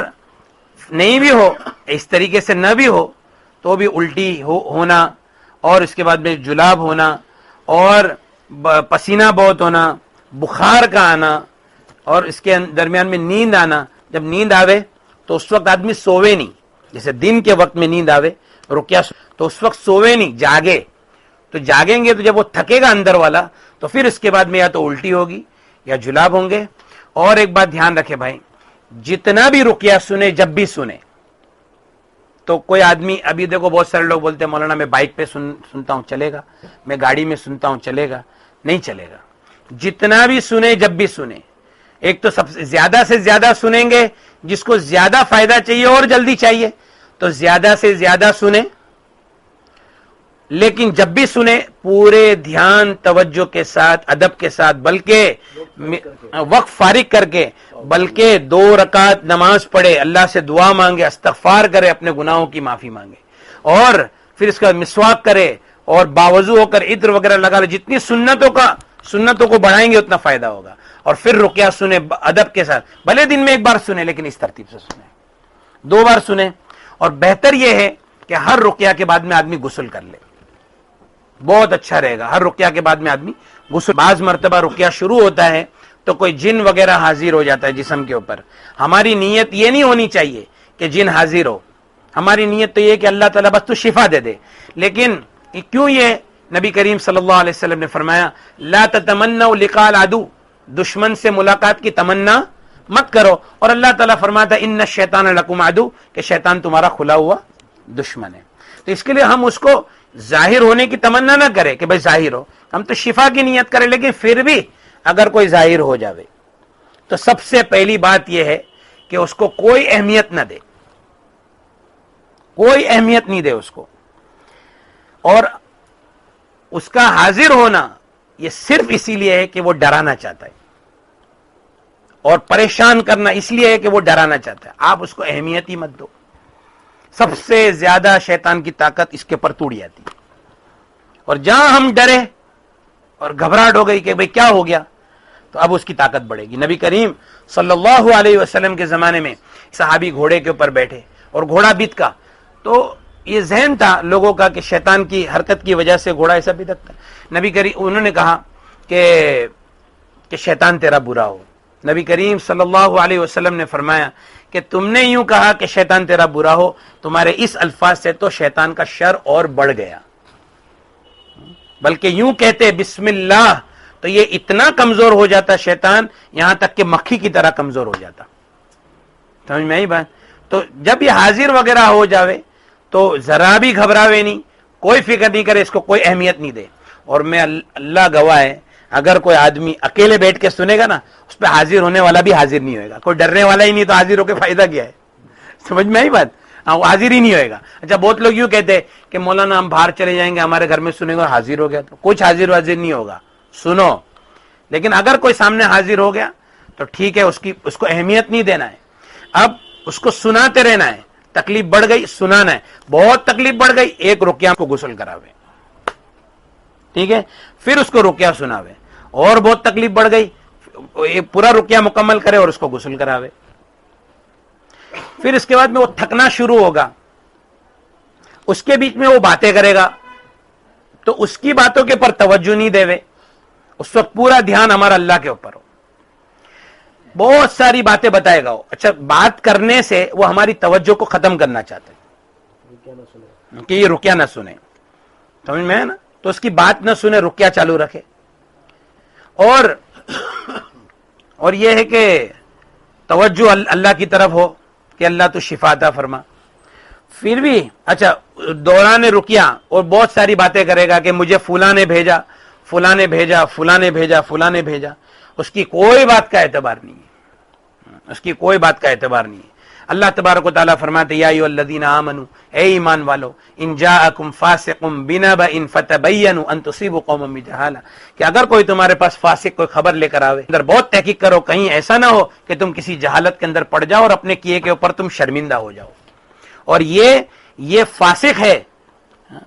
نہیں بھی ہو اس طریقے سے نہ بھی ہو تو بھی الٹی ہونا اور اس کے بعد میں جلاب ہونا اور پسینہ بہت ہونا، بخار کا آنا اور اس کے درمیان میں نیند آنا. جب نیند آوے تو اس وقت آدمی سووے نہیں، جیسے دن کے وقت میں نیند آوے رقیہ تو اس وقت سووے نہیں، جاگے. تو جاگیں گے تو جب وہ تھکے گا اندر والا تو پھر اس کے بعد میں یا تو الٹی ہوگی یا جلاب ہوں گے. اور ایک بات دھیان رکھے بھائی، جتنا بھی رقیہ سنے جب بھی سنے تو کوئی آدمی ابھی دیکھو بہت سارے لوگ بولتے ہیں مولانا میں بائک پہ سنتا ہوں چلے گا، میں گاڑی میں سنتا ہوں چلے گا. نہیں چلے گا. جتنا بھی سنے جب بھی سنے. ایک تو سب سے زیادہ سنیں گے، جس کو زیادہ فائدہ چاہیے اور جلدی چاہیے تو زیادہ سے زیادہ سنیں. لیکن جب بھی سنیں پورے دھیان توجہ کے ساتھ، ادب کے ساتھ، بلکہ وقت فارغ کر کے، بلکہ 2 رکعت نماز پڑھے، اللہ سے دعا مانگے، استغفار کرے، اپنے گناہوں کی معافی مانگے اور پھر اس کا مسواک کرے اور باوضو ہو کر عطر وغیرہ لگا لے. جتنی سنتوں کو بڑھائیں گے اتنا فائدہ ہوگا. اور پھر رقیہ سنیں ادب کے ساتھ، بھلے دن میں 1 بار سنیں لیکن اس ترتیب سے سنیں، 2 بار سنیں. اور بہتر یہ ہے کہ ہر رقیہ کے بعد میں آدمی غسل کر لے. بہت اچھا رہے گا. ہر رقیہ کے بعد میں آدمی غسل. بعض مرتبہ رقیہ شروع ہوتا ہے تو کوئی جن وغیرہ حاضر ہو جاتا ہے جسم کے اوپر. ہماری نیت یہ نہیں ہونی چاہیے کہ جن حاضر ہو, ہماری نیت تو یہ کہ اللہ تعالیٰ بس تو شفا دے دے. لیکن کیوں یہ نبی کریم صلی اللہ علیہ وسلم نے فرمایا لا تتمنوا لقاء العدو, دشمن سے ملاقات کی تمنا مت کرو. اور اللہ تعالیٰ فرماتا ان الشیطان لکم عدو, کہ شیطان تمہارا کھلا ہوا دشمن ہے. تو اس کے لیے ہم اس کو ظاہر ہونے کی تمنا نہ کرے کہ بھائی ظاہر ہو, ہم تو شفا کی نیت کریں. لیکن پھر بھی اگر کوئی ظاہر ہو جاوے تو سب سے پہلی بات یہ ہے کہ اس کو کوئی اہمیت نہ دے, کوئی اہمیت نہیں دے اس کو. اور اس کا حاضر ہونا یہ صرف اسی لیے ہے کہ وہ ڈرانا چاہتا ہے, اور پریشان کرنا اس لیے ہے کہ وہ ڈرانا چاہتا ہے. آپ اس کو اہمیت ہی مت دو. سب سے زیادہ شیطان کی طاقت اس کے پر توڑ جاتی ہے. اور جہاں ہم ڈرے اور گھبراہٹ ہو گئی کہ بھئی کیا ہو گیا, تو اب اس کی طاقت بڑھے گی. نبی کریم صلی اللہ علیہ وسلم کے زمانے میں صحابی گھوڑے کے اوپر بیٹھے اور گھوڑا بت کا, تو یہ ذہن تھا لوگوں کا کہ شیطان کی حرکت کی وجہ سے گھوڑا ایسا بتکتا ہے. نبی کریم انہوں نے کہا کہ شیطان تیرا برا ہو. نبی کریم صلی اللہ علیہ وسلم نے فرمایا کہ تم نے یوں کہا کہ شیطان تیرا برا ہو, تمہارے اس الفاظ سے تو شیطان کا شر اور بڑھ گیا. بلکہ یوں کہتے بسم اللہ تو یہ اتنا کمزور ہو جاتا شیطان, یہاں تک کہ مکھی کی طرح کمزور ہو جاتا. سمجھ میں آئی بات؟ تو جب یہ حاضر وغیرہ ہو جاوے تو ذرا بھی گھبراوے نہیں, کوئی فکر نہیں کرے, اس کو کوئی اہمیت نہیں دے. اور میں اللہ گواہ ہے, اگر کوئی آدمی اکیلے بیٹھ کے سنے گا نا, اس پہ حاضر ہونے والا بھی حاضر نہیں ہوئے گا. کوئی ڈرنے والا ہی نہیں تو حاضر ہو کے فائدہ کیا ہے؟ سمجھ میں آئی بات؟ وہ حاضر ہی نہیں ہوئے گا. اچھا بہت لوگ یوں کہتے ہیں کہ مولانا ہم باہر چلے جائیں گے, ہمارے گھر میں سنیں گے اور حاضر ہو گیا. تو کچھ حاضر نہیں ہوگا, سنو. لیکن اگر کوئی سامنے حاضر ہو گیا تو ٹھیک ہے, اس کو اہمیت نہیں دینا ہے. اب اس کو سناتے رہنا ہے. تکلیف بڑھ گئی سنانا ہے, بہت تکلیف بڑھ گئی ایک رقیہ کو غسل کراوے, ٹھیک ہے, پھر اس کو رقیہ سناوے. اور بہت تکلیف بڑھ گئی پورا رقیہ مکمل کرے اور اس کو غسل کراوے. پھر اس کے بعد میں وہ تھکنا شروع ہوگا, اس کے بیچ میں وہ باتیں کرے گا, تو اس کی باتوں کے پر توجہ نہیں دے. اس وقت پورا دھیان ہمارا اللہ کے اوپر ہو. بہت ساری باتیں بتائے گا وہ. اچھا بات کرنے سے وہ ہماری توجہ کو ختم کرنا چاہتے ہیں کہ یہ رقیہ نہ سنے. سمجھ میں ہے نا؟ تو اس کی بات نہ سنے, رقیہ چالو رکھے. اور یہ ہے کہ توجہ اللہ کی طرف ہو کہ اللہ تو شفا عطا فرما. پھر بھی اچھا دوران رقیہ اور بہت ساری باتیں کرے گا کہ مجھے فلاں نے بھیجا, فلاں نے بھیجا, فلاں نے بھیجا, فلاں نے بھیجا. اس کی کوئی بات کا اعتبار نہیں ہے, اس کی کوئی بات کا اعتبار نہیں ہے. اللہ تبارک و تعالیٰ فرماتے یا ایھا الذین آمنوا, اے ایمان والو, ان جاءکم فاسق بنبأ فتبینوا ان تصیبوا قوما بجہالہ, کہ اگر کوئی تمہارے پاس فاسق کوئی خبر لے کر آوے, اندر بہت تحقیق کرو, کہیں ایسا نہ ہو کہ تم کسی جہالت کے اندر پڑ جاؤ اور اپنے کیے کے اوپر تم شرمندہ ہو جاؤ. اور یہ فاسق ہے,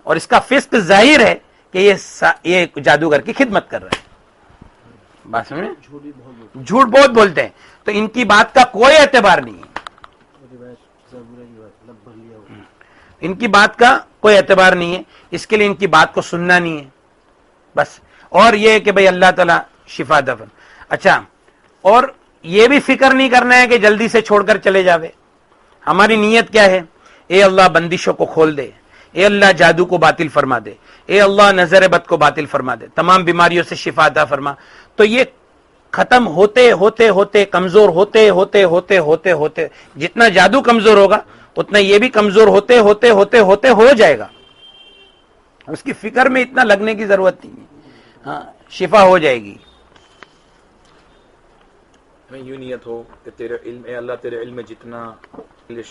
اور اس کا فسق ظاہر ہے کہ یہ جادوگر کی خدمت کر رہا ہے. بات سمجھے؟ جھوٹ بہت بولتے ہیں, تو ان کی بات کا کوئی اعتبار نہیں ہے. ان کی بات کا کوئی اعتبار نہیں ہے, اس کے لیے ان کی بات کو سننا نہیں ہے بس. اور یہ ہے کہ بھئی اللہ تعالیٰ شفا دفن. اچھا اور یہ بھی فکر نہیں کرنا ہے کہ جلدی سے چھوڑ کر چلے جاوے. ہماری نیت کیا ہے؟ اے اللہ بندشوں کو کھول دے, اے اللہ جادو کو باطل فرما دے, اے اللہ نظر بد کو باطل فرما دے, تمام بیماریوں سے شفا عطا فرما. تو یہ ختم ہوتے ہوتے ہوتے کمزور ہوتے ہوتے ہوتے ہوتے ہوتے جتنا جادو کمزور ہوگا اتنا یہ بھی کمزور ہوتے ہوتے ہوتے ہوتے ہو جائے گا. اس کی فکر میں اتنا لگنے کی ضرورت نہیں ہے, ہاں شفا ہو جائے گی. ہمیں یوں نیت ہو کہ تیرے علم, اے اللہ تیرے علم میں جتنا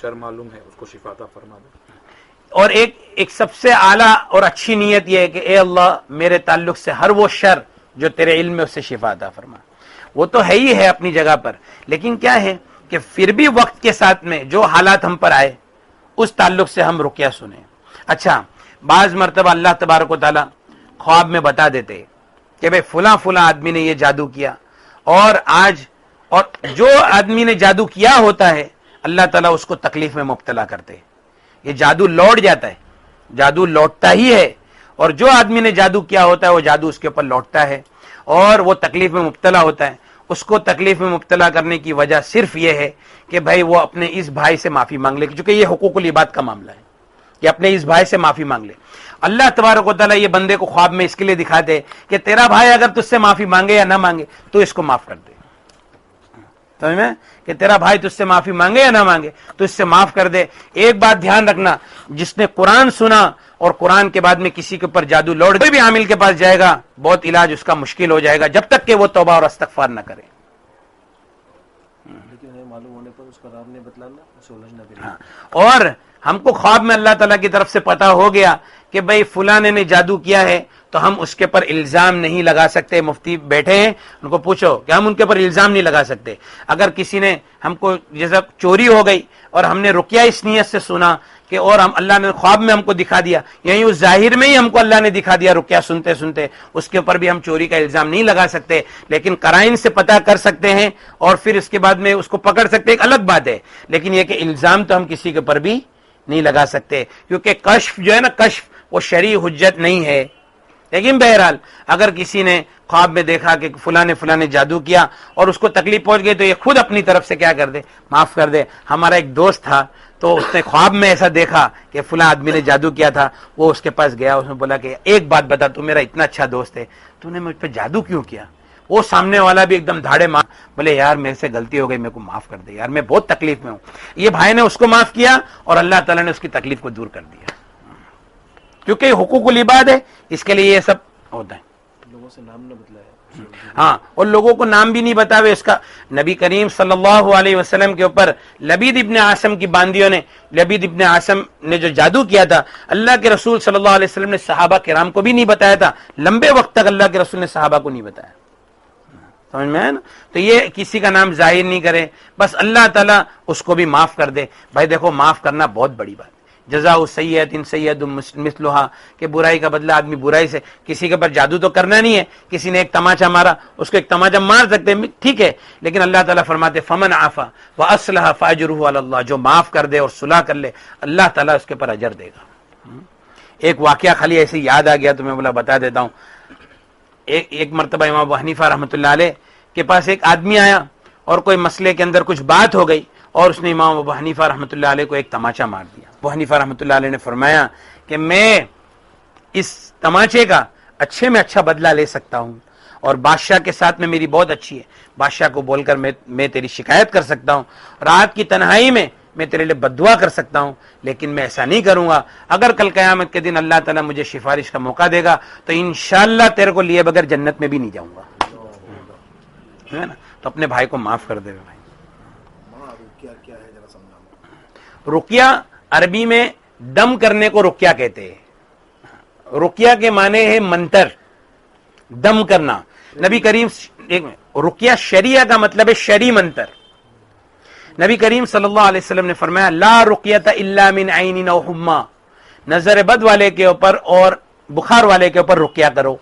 شر معلوم ہے اس کو شفا عطا فرما دے. اور ایک سب سے اعلیٰ اور اچھی نیت یہ ہے کہ اے اللہ میرے تعلق سے ہر وہ شر جو تیرے علم میں اس سے شفا عطا فرما. وہ تو ہے ہی ہے اپنی جگہ پر, لیکن کیا ہے کہ پھر بھی وقت کے ساتھ میں جو حالات ہم پر آئے اس تعلق سے ہم رقیہ سنیں. اچھا بعض مرتبہ اللہ تبارک و تعالیٰ خواب میں بتا دیتے کہ بھئی فلاں فلاں آدمی نے یہ جادو کیا, اور جو آدمی نے جادو کیا ہوتا ہے اللہ تعالیٰ اس کو تکلیف میں مبتلا کرتے. یہ جادو لوٹ جاتا ہے, جادو لوٹتا ہی ہے, اور جو آدمی نے جادو کیا ہوتا ہے وہ جادو اس کے اوپر لوٹتا ہے اور وہ تکلیف میں مبتلا ہوتا ہے. اس کو تکلیف میں مبتلا کرنے کی وجہ صرف یہ ہے کہ بھائی وہ اپنے اس بھائی سے معافی مانگ لے, کیونکہ یہ حقوق العباد کا معاملہ ہے کہ اپنے اس بھائی سے معافی مانگ لے. اللہ تبارک و تعالیٰ یہ بندے کو خواب میں اس کے لیے دکھاتے کہ تیرا بھائی اگر تجھ سے معافی مانگے یا نہ مانگے تو اس کو معاف کر دے. سمجھ میں کہ تیرا بھائی تجھ سے معافی مانگے یا نہ مانگے تو اس سے معاف کر دے. ایک بات دھیان رکھنا, جس نے قرآن سنا اور قرآن کے بعد میں کسی کے اوپر جادو لوٹ, کوئی بھی عامل کے پاس جائے گا بہت علاج اس کا مشکل ہو جائے گا جب تک کہ وہ توبہ اور استغفار نہ کرے. لیکن معلوم ہونے پر اس کا رب نے بتلانا اسے الجھنا بھی. اور ہم کو خواب میں اللہ تعالیٰ کی طرف سے پتا ہو گیا کہ بھئی فلانے نے جادو کیا ہے تو ہم اس کے پر الزام نہیں لگا سکتے. مفتی بیٹھے ہیں, ان کو پوچھو کہ ہم ان کے پر الزام نہیں لگا سکتے. اگر کسی نے ہم کو جیسا چوری ہو گئی اور ہم نے رقیہ اس نیت سے سنا کہ اور ہم اللہ نے خواب میں ہم کو دکھا دیا, یہیں اس ظاہر میں ہی ہم کو اللہ نے دکھا دیا رقیہ سنتے سنتے, اس کے اوپر بھی ہم چوری کا الزام نہیں لگا سکتے. لیکن قرائن سے پتہ کر سکتے ہیں اور پھر اس کے بعد میں اس کو پکڑ سکتے, ایک الگ بات ہے. لیکن یہ کہ الزام تو ہم کسی کے اوپر بھی نہیں لگا سکتے, کیونکہ کشف جو ہے نا, کشف وہ شرعی حجت نہیں ہے. لیکن بہرحال اگر کسی نے خواب میں دیکھا کہ فلاں نے جادو کیا اور اس کو تکلیف پہنچ گئی تو یہ خود اپنی طرف سے کیا کر دے, معاف کر دے. ہمارا ایک دوست تھا تو اس نے خواب میں ایسا دیکھا کہ فلاں آدمی نے جادو کیا تھا. وہ اس کے پاس گیا, اس نے بولا کہ ایک بات بتا, تو میرا اتنا اچھا دوست ہے, تو نے مجھ پہ جادو کیوں کیا؟ وہ سامنے والا بھی ایک دم دھاڑے مار, بولے یار میرے سے غلطی ہو گئی, میرے کو معاف کر دے یار, میں بہت تکلیف میں ہوں. یہ بھائی نے اس کو معاف کیا اور اللہ تعالیٰ نے اس کی تکلیف کو دور کر دیا, کیونکہ یہ حقوق العباد ہے, اس کے لیے یہ سب ہوتا ہے. لوگوں سے نام نہ بتلایا. ہاں, اور لوگوں کو نام بھی نہیں بتاوے. اس کا نبی کریم صلی اللہ علیہ وسلم کے اوپر لبید ابن عاصم کی باندیوں نے, لبید ابن عاصم نے جو جادو کیا تھا, اللہ کے رسول صلی اللہ علیہ وسلم نے صحابہ کرام کو بھی نہیں بتایا تھا. لمبے وقت تک اللہ کے رسول نے صحابہ کو نہیں بتایا. سمجھ میں ہے نا؟ تو یہ کسی کا نام ظاہر نہیں کرے, بس اللہ تعالیٰ اس کو بھی معاف کر دے. بھائی دیکھو, معاف کرنا بہت بڑی بات ہے. جزاء سیئۃ سیئۃ مثلھا, کہ برائی کا بدلہ آدمی برائی سے. کسی کے پر جادو تو کرنا نہیں ہے, کسی نے ایک تماچا مارا, اس کو ایک تماچا مار سکتے ہیں, ٹھیک ہے, لیکن اللہ تعالیٰ فرماتے فمن عفا واصلح فاجرہ علی اللہ, جو معاف کر دے اور صلح کر لے اللہ تعالیٰ اس کے پر اجر دے گا. ایک واقعہ خالی ایسے یاد آ گیا تو میں بولا بتا دیتا ہوں. ایک مرتبہ امام ابو حنیفہ رحمۃ اللہ علیہ کے پاس ایک آدمی آیا اور کوئی مسئلے کے اندر کچھ بات ہو گئی اور اس نے امام ابو حنیفہ رحمۃ اللہ علیہ کو ایک تماچا مار دیا. ابو حنیفہ رحمۃ اللہ علیہ نے فرمایا کہ میں اس تماچے کا اچھے میں اچھا بدلہ لے سکتا ہوں اور بادشاہ کے ساتھ میں میری بہت اچھی ہے, بادشاہ کو بول کر میں تیری شکایت کر سکتا ہوں, رات کی تنہائی میں تیرے لیے بددعا کر سکتا ہوں, لیکن میں ایسا نہیں کروں گا. اگر کل قیامت کے دن اللہ تعالیٰ مجھے سفارش کا موقع دے گا تو انشاءاللہ تیرے کو لیے بغیر جنت میں بھی نہیں جاؤں گا. ہے نا؟ تو اپنے بھائی کو معاف کر دے. بھائی رقیہ عربی میں دم کرنے کو رقیہ کہتے ہیں. رقیہ کے معنی ہے منتر, دم کرنا. نبی کریم رقیہ شریعہ کا مطلب ہے شرعی منتر. نبی کریم صلی اللہ علیہ وسلم نے فرمایا لا رقیۃ الا من عین او حما, نظر بد والے کے اوپر اور بخار والے کے اوپر رقیہ کرو.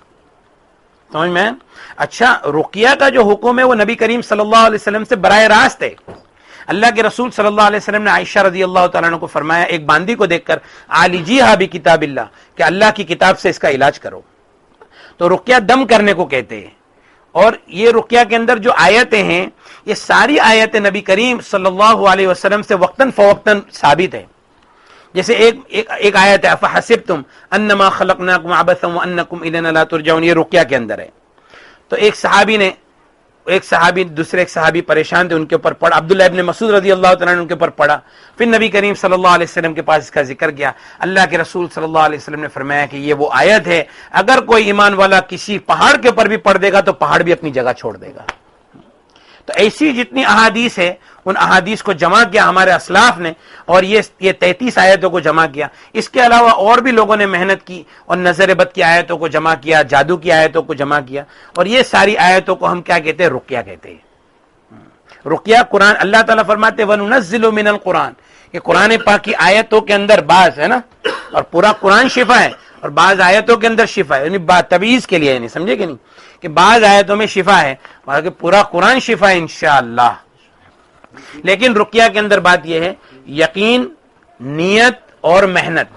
سمجھ میں؟ اچھا, رقیہ کا جو حکم ہے وہ نبی کریم صلی اللہ علیہ وسلم سے براہ راست ہے. اللہ کے رسول صلی اللہ علیہ وسلم نے عائشہ رضی اللہ تعالیٰ عنہ کو فرمایا ایک باندی کو دیکھ کر عالجیھا بکتاب اللہ, کہ اللہ کی کتاب سے اس کا علاج کرو. تو رقیہ دم کرنے کو کہتے ہیں. اور یہ رقیہ کے اندر جو آیتیں ہیں یہ ساری آیتیں نبی کریم صلی اللہ علیہ وسلم سے وقتاً فوقتاً ثابت ہیں. جیسے ایک آیت ہے افحسبتم انما خلقناکم عبثا وانکم الینا لا ترجعون, یہ رقیہ کے اندر ہے. تو ایک صحابی دوسرے ایک صحابی پریشان تھے, ان کے اوپر پڑھا, عبداللہ ابن مسعود رضی اللہ تعالیٰ عنہ ان کے اوپر پڑھا. پھر نبی کریم صلی اللہ علیہ وسلم کے پاس اس کا ذکر کیا. اللہ کے رسول صلی اللہ علیہ وسلم نے فرمایا کہ یہ وہ آیت ہے, اگر کوئی ایمان والا کسی پہاڑ کے اوپر بھی پڑھ دے گا تو پہاڑ بھی اپنی جگہ چھوڑ دے گا. تو ایسی جتنی احادیث ہے ان احادیث کو جمع کیا ہمارے اسلاف نے, اور یہ 33 آیتوں کو جمع کیا. اس کے علاوہ اور بھی لوگوں نے محنت کی اور نظر بد کی آیتوں کو جمع کیا, جادو کی آیتوں کو جمع کیا, اور یہ ساری آیتوں کو ہم کیا کہتے ہیں؟ رقیہ کہتے ہیں. رقیہ قرآن, اللہ تعالیٰ فرماتے وَنُنَزِّلُ مِنَ الْقُرْآنِ, کہ قرآن پاک کی آیتوں کے اندر بعض ہے نا, اور پورا قرآن شفا ہے اور بعض آیتوں کے اندر شفا ہے, یعنی تبعیض کے لیے, یعنی سمجھے کہ نہیں, کہ بعض آیتوں میں شفا ہے اور پورا قرآن شفا ہے انشاءاللہ. لیکن رقیہ کے اندر بات یہ ہے یقین, نیت اور محنت.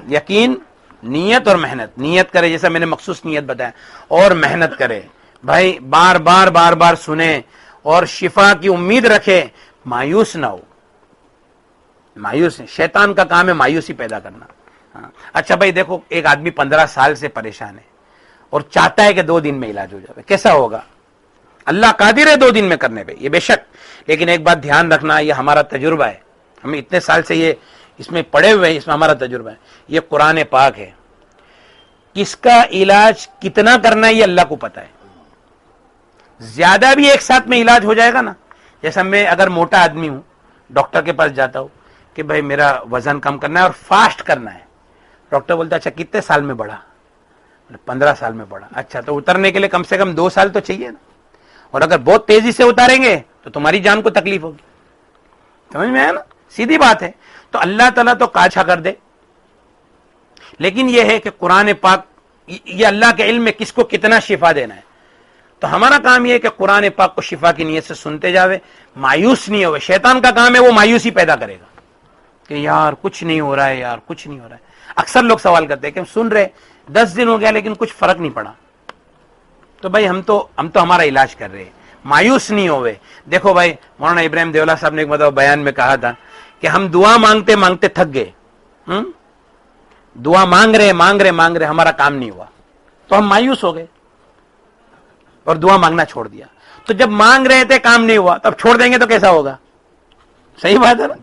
یقین, نیت اور محنت. نیت کرے جیسا میں نے مخصوص نیت بتایا, اور محنت کرے بھائی, بار بار بار بار سنے اور شفا کی امید رکھے, مایوس نہ ہو. مایوس شیطان کا کام ہے مایوسی پیدا کرنا. اچھا بھائی دیکھو, ایک آدمی 15 سال سے پریشان ہے اور چاہتا ہے کہ 2 دن میں علاج ہو جائے, کیسا ہوگا؟ اللہ قادر ہے 2 دن میں کرنے پہ, یہ بے شک, لیکن ایک بات دھیان رکھنا, یہ ہمارا تجربہ ہے, ہمیں اتنے سال سے یہ اس میں پڑے ہوئے ہیں, اس میں ہمارا تجربہ ہے. یہ قرآن پاک ہے, کس کا علاج کتنا کرنا ہے یہ اللہ کو پتا ہے. زیادہ بھی ایک ساتھ میں علاج ہو جائے گا نا, جیسا میں اگر موٹا آدمی ہوں, ڈاکٹر کے پاس جاتا ہوں کہ بھائی میرا وزن کم کرنا ہے اور فاسٹ کرنا ہے, ڈاکٹر بولتا ہے اچھا کتنے سال میں بڑھا؟ 15 سال میں بڑھا. اچھا تو اترنے کے لیے کم سے کم 2 سال تو چاہیے نا, اور اگر بہت تیزی سے اتاریں گے تو تمہاری جان کو تکلیف ہوگی. سمجھ میں آیا نا, سیدھی بات ہے. تو اللہ تعالیٰ تو کاچھا کر دے, لیکن یہ ہے کہ قرآن پاک یہ اللہ کے علم میں کس کو کتنا شفا دینا ہے. تو ہمارا کام یہ ہے کہ قرآن پاک کو شفا کی نیت سے سنتے جاوے, مایوس نہیں ہوئے. شیطان کا کام ہے وہ مایوسی پیدا کرے گا کہ یار کچھ نہیں ہو رہا ہے, یار کچھ نہیں ہو رہا ہے. اکثر لوگ سوال کرتے ہیں کہ ہم سن رہے 10 دن ہو گیا لیکن کچھ فرق نہیں پڑا. تو بھائی ہم تو ہمارا علاج کر رہے ہیں, مایوس نہیں ہوئے. دیکھو بھائی, مولانا ابراہیم دیولا صاحب نے ایک مطلب بیان میں کہا تھا کہ ہم دعا مانگتے مانگتے تھک گئے. دعا مانگ رہے ہمارا کام نہیں ہوا تو ہم مایوس ہو گئے اور دعا مانگنا چھوڑ دیا. تو جب مانگ رہے تھے کام نہیں ہوا, تب چھوڑ دیں گے تو کیسا ہوگا؟ صحیح بات ہے نا.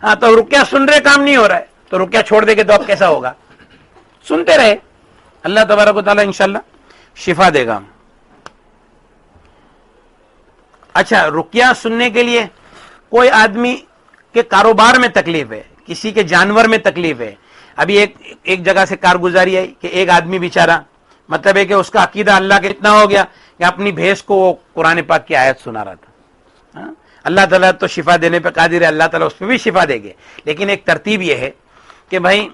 ہاں, تو رقیہ سن رہے کام نہیں ہو رہا ہے تو رقیہ چھوڑ دیں گے تو اب کیسا ہوگا؟ سنتے رہے, اللہ تبارک و تعالیٰ انشاءاللہ شفا دے گا. اچھا, رقیہ سننے کے لیے کوئی آدمی کے کاروبار میں تکلیف ہے, کسی کے جانور میں تکلیف ہے. ابھی ایک جگہ سے کارگزاری آئی کہ ایک آدمی بیچارہ, مطلب ہے کہ اس کا عقیدہ اللہ کے اتنا ہو گیا کہ اپنی بھینس کو وہ قرآن پاک کی آیت سنا رہا تھا. اللہ تعالیٰ تو شفا دینے پہ قادر ہے, اللہ تعالیٰ اس پہ بھی شفا دے گے, لیکن ایک ترتیب یہ ہے کہ بھائی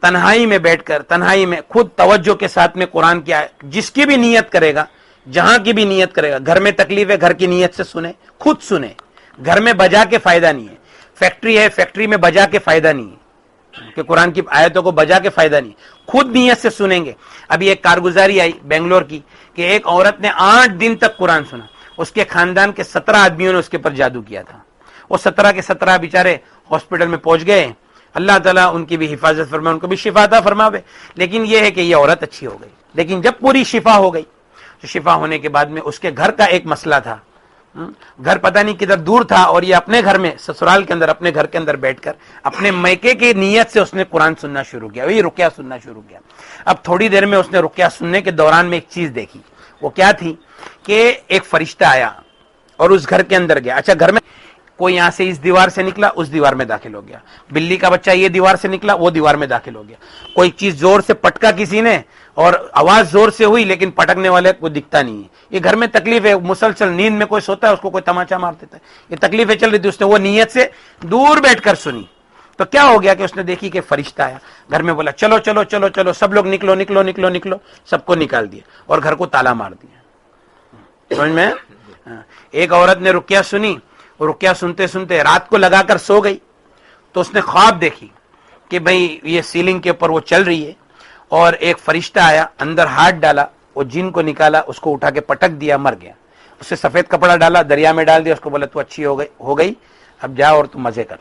تنہائی میں بیٹھ کر, تنہائی میں خود توجہ کے ساتھ میں قرآن کی آیت, جس کی بھی نیت کرے گا, جہاں کی بھی نیت کرے گا, گھر میں تکلیف ہے گھر کی نیت سے سنے, خود سنے. گھر میں بجا کے فائدہ نہیں ہے, فیکٹری ہے فیکٹری میں بجا کے فائدہ نہیں ہے, کہ قرآن کی آیتوں کو بجا کے فائدہ نہیں, خود نیت سے سنیں گے. ابھی ایک کارگزاری آئی بنگلور کی کہ ایک عورت نے 8 دن تک قرآن سنا, اس کے خاندان کے 17 آدمیوں نے اس کے پر جادو کیا تھا. وہ 17 کے 17 بیچارے ہاسپٹل میں پہنچ گئے. اللہ تعالیٰ ان کی بھی حفاظت فرمائے, ان کو بھی شفا عطا فرماوے. لیکن یہ ہے کہ یہ عورت اچھی ہو گئی, لیکن جب پوری شفا ہو گئی تو شفا ہونے کے بعد میں اس کے گھر کا ایک مسئلہ تھا. گھر پتہ نہیں کدھر دور تھا, اور یہ اپنے گھر میں سسرال کے اندر اپنے گھر کے اندر بیٹھ کر اپنے میکے کی نیت سے اس نے قرآن سننا شروع کیا, وہی رقیہ سننا شروع کیا. اب تھوڑی دیر میں اس نے رقیہ سننے کے دوران میں ایک چیز دیکھی. وہ کیا تھی کہ ایک فرشتہ آیا اور اس گھر کے اندر گیا. اچھا, گھر میں کوئی یہاں سے اس دیوار سے نکلا اس دیوار میں داخل ہو گیا, بلی کا بچہ یہ دیوار سے نکلا وہ دیوار میں داخل ہو گیا, کوئی چیز زور سے پٹکا کسی نے اور آواز زور سے ہوئی لیکن پٹکنے والے کو دکھتا نہیں ہے. یہ گھر میں تکلیف ہے, مسلسل نیند میں کوئی سوتا ہے اس کو کوئی تماچا مار دیتا ہے, یہ تکلیفیں چل رہی تھی. اس نے وہ نیت سے دور بیٹھ کر سنی. تو کیا ہو گیا کہ اس نے دیکھی کہ فرشتہ آیا گھر میں, بولا چلو چلو چلو چلو سب لوگ نکلو نکلو نکلو نکلو, سب کو نکال دیا اور گھر کو تالا مار دیا. سمجھ میں؟ ایک عورت نے رقیہ سنی, رقیہ سنتے سنتے رات کو لگا کر سو گئی, تو اس نے خواب دیکھی کہ بھئی یہ سیلنگ کے اوپر وہ چل رہی ہے اور ایک فرشتہ آیا, اندر ہاتھ ڈالا, وہ جن کو نکالا, اس کو اٹھا کے پٹک دیا, مر گیا. اس سے سفید کپڑا ڈالا, دریا میں ڈال دیا, اس کو بولا تو اچھی ہو گئی اب جا اور تو مزے کر.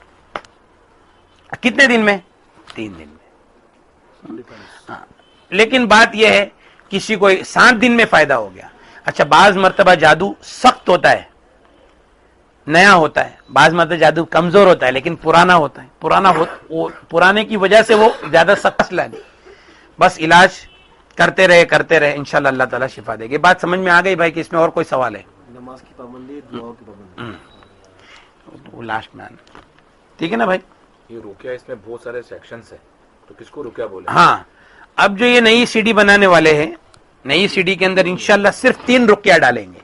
کتنے دن میں؟ 3 دن میں. لیکن بات یہ ہے کسی کو 7 دن میں فائدہ ہو گیا. اچھا, بعض مرتبہ جادو سخت ہوتا ہے, نیا ہوتا ہے, بعض مرتبہ جادو کمزور ہوتا ہے لیکن پرانا ہوتا ہے. پرانے کی وجہ سے وہ زیادہ سخت مسئلہ نہیں, بس علاج کرتے رہے انشاءاللہ اللہ تعالیٰ شفا دے گی. بات سمجھ میں آ گئی بھائی کہ اس میں اور کوئی سوال ہے؟ نماز کی پابندی, دعاؤں کی پابندی, وہ لاسٹ میں آنا, ٹھیک ہے نا بھائی. یہ رقیہ اس میں بہت سارے سیکشنز ہیں, تو کس کو رقیہ بولے؟ ہاں, اب جو یہ نئی سی ڈی بنانے والے ہیں, نئی سی ڈی کے اندر انشاءاللہ صرف 3 رقیہ ڈالیں گے,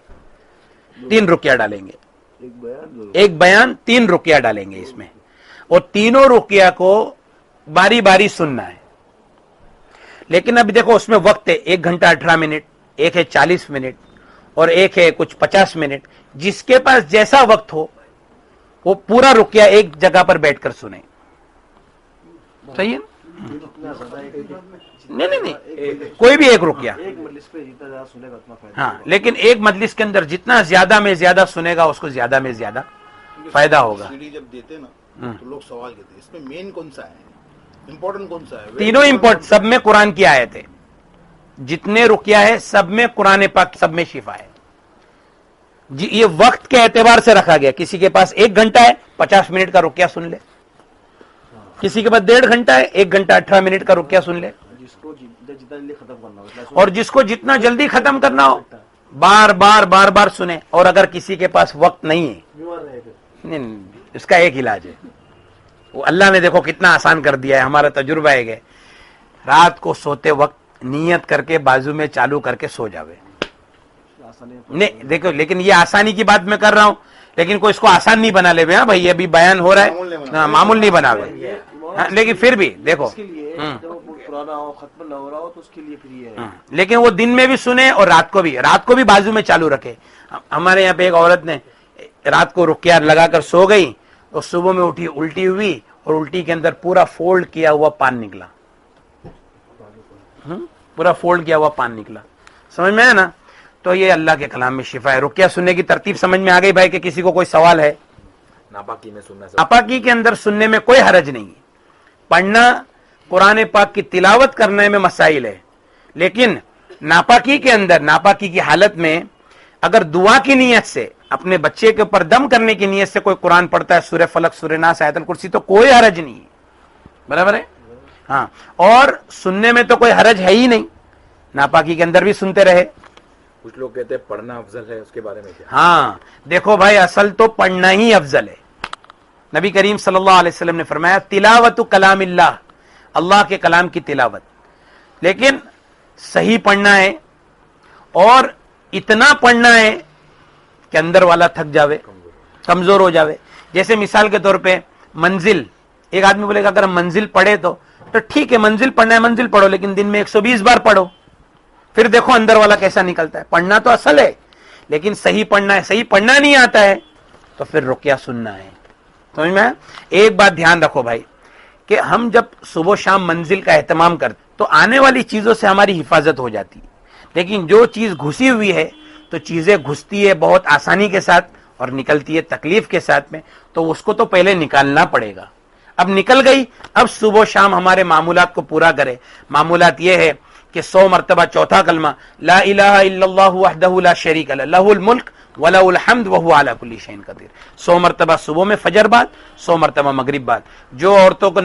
3 رقیہ ڈالیں گے, ایک بیان 3 رقیہ ڈالیں گے اس میں, اور تینوں رقیہ کو باری باری سننا ہے. لیکن اب دیکھو اس میں وقت ہے, 1 گھنٹہ 18 منٹ, ایک ہے 40 منٹ, اور ایک ہے کچھ 50 منٹ. جس کے پاس جیسا وقت ہو وہ پورا رقیہ ایک جگہ پر بیٹھ کر سنیں. صحیح ہے نا؟ اتنا زیادہ نہیں کوئی بھی ایک رقیہ، ایک مجلس پہ جتنا زیادہ سنے گا اتنا فائدہ ہاں، لیکن ایک مجلس کے اندر جتنا زیادہ میں زیادہ سنے گا اس کو زیادہ میں زیادہ فائدہ ہوگا۔ سیڑھی جب دیتے ہیں نا تو لوگ سوال کرتے ہیں اس میں مین کون سا ہے، امپورٹنٹ کون سا ہے؟ تینوں امپورٹ، سب میں قرآن کی آیت ہے، جتنے رقیہ ہے سب میں قرآن پاک، سب میں شفا ہے جی۔ یہ وقت کے اعتبار سے رکھا گیا، کسی کے پاس 1 گھنٹہ ہے 50 منٹ کا رقیہ سن لے، کسی کے پاس 1.5 گھنٹہ ہے 1 گھنٹہ 18 منٹ کا رقیہ سن لے، جس کو جتنا جلدی ختم کرنا ہو اور جس کو جتنا جلدی ختم کرنا ہو بار بار سنے۔ اور اگر کسی کے پاس وقت نہیں ہے، بیمار رہے پھر نہیں، اس کا ایک علاج ہے، وہ اللہ نے دیکھو کتنا آسان کر دیا ہے، ہمارا تجربہ ہے کہ رات کو سوتے وقت نیت کر کے بازو میں چالو کر کے سو جاوے۔ نہیں دیکھو، لیکن یہ آسانی کی بات میں کر رہا ہوں، لیکن کوئی اس کو آسان نہیں بنا لے ہاں بھائی، ابھی بیان ہو رہا ہے، معمول نہیں بنا لے، لیکن پھر بھی دیکھو اس کے لیے جب وہ پرانا ہو ختم نہ ہو رہا ہو تو اس کے لیے پھر یہ ہے، لیکن وہ دن میں بھی سنے اور رات کو بھی بازو میں چالو رکھے۔ ہمارے یہاں پہ ایک عورت نے رات کو رقیہ لگا کر سو گئی اور صبح میں اٹھی، الٹی ہوئی اور الٹی کے اندر پورا فولڈ کیا ہوا پان نکلا، پورا فولڈ کیا ہوا پان نکلا، سمجھ میں ہے نا؟ تو یہ اللہ کے کلام میں شفا ہے۔ رقیہ سننے کی ترتیب سمجھ میں آ گئی بھائی؟ کہ کسی کو کوئی سوال ہے؟ ناپاکی میں سننا ناپاکی کے اندر سننے میں کوئی حرج نہیں ہے، پڑھنا قرآن پاک کی تلاوت کرنے میں مسائل ہے، لیکن ناپاکی کے اندر، ناپاکی کی حالت میں اگر دعا کی نیت سے، اپنے بچے کے اوپر دم کرنے کی نیت سے کوئی قرآن پڑھتا ہے، سورہ فلق، سورہ ناس، آیت الکرسی، تو کوئی حرج نہیں ہے، برابر ہے؟ ہاں، اور سننے میں تو کوئی حرج ہے ہی نہیں، ناپاکی کے اندر بھی سنتے رہے۔ کچھ لوگ کہتے ہیں پڑھنا افضل ہے، اس کے بارے میں کیا؟ ہاں دیکھو بھائی، اصل تو پڑھنا ہی افضل ہے۔ نبی کریم صلی اللہ علیہ وسلم نے فرمایا تلاوت کلام اللہ، اللہ کے کلام کی تلاوت، لیکن صحیح پڑھنا ہے اور اتنا پڑھنا ہے کہ اندر والا تھک جاوے، کمزور ہو جاوے۔ جیسے مثال کے طور پہ منزل، ایک آدمی بولے گا اگر ہم منزل پڑھے تو ٹھیک ہے، منزل پڑھنا ہے منزل پڑھو، لیکن دن میں 120 بار پڑھو، پھر دیکھو اندر والا کیسا نکلتا ہے۔ پڑھنا تو اصل ہے، لیکن صحیح پڑھنا ہے، صحیح پڑھنا نہیں آتا ہے تو پھر رقیہ سننا ہے، سمجھ میں؟ ایک بات دھیان رکھو بھائی، کہ ہم جب صبح شام منزل کا اہتمام کرتے تو آنے والی چیزوں سے ہماری حفاظت ہو جاتی ہے، لیکن جو چیز گھسی ہوئی ہے تو چیزیں گھستی ہے بہت آسانی کے ساتھ اور نکلتی ہے تکلیف کے ساتھ میں، تو اس کو تو پہلے نکالنا پڑے گا۔ اب نکل گئی، اب صبح شام ہمارے معمولات کو پورا کرے۔ معمولات یہ ہے کہ 100 مرتبہ چوتھا کلمہ لا الہ الا اللہ وحدہ لا شریک لہ لہ الملک وَلَهُ الْحَمْدُ وَهُوَ عَلَى كُلِّ شَيْءٍ قَدِيرٌ، 100 مرتبہ صبح میں فجر بعد، 100 مرتبہ مغرب بعد۔ جو عورتوں کو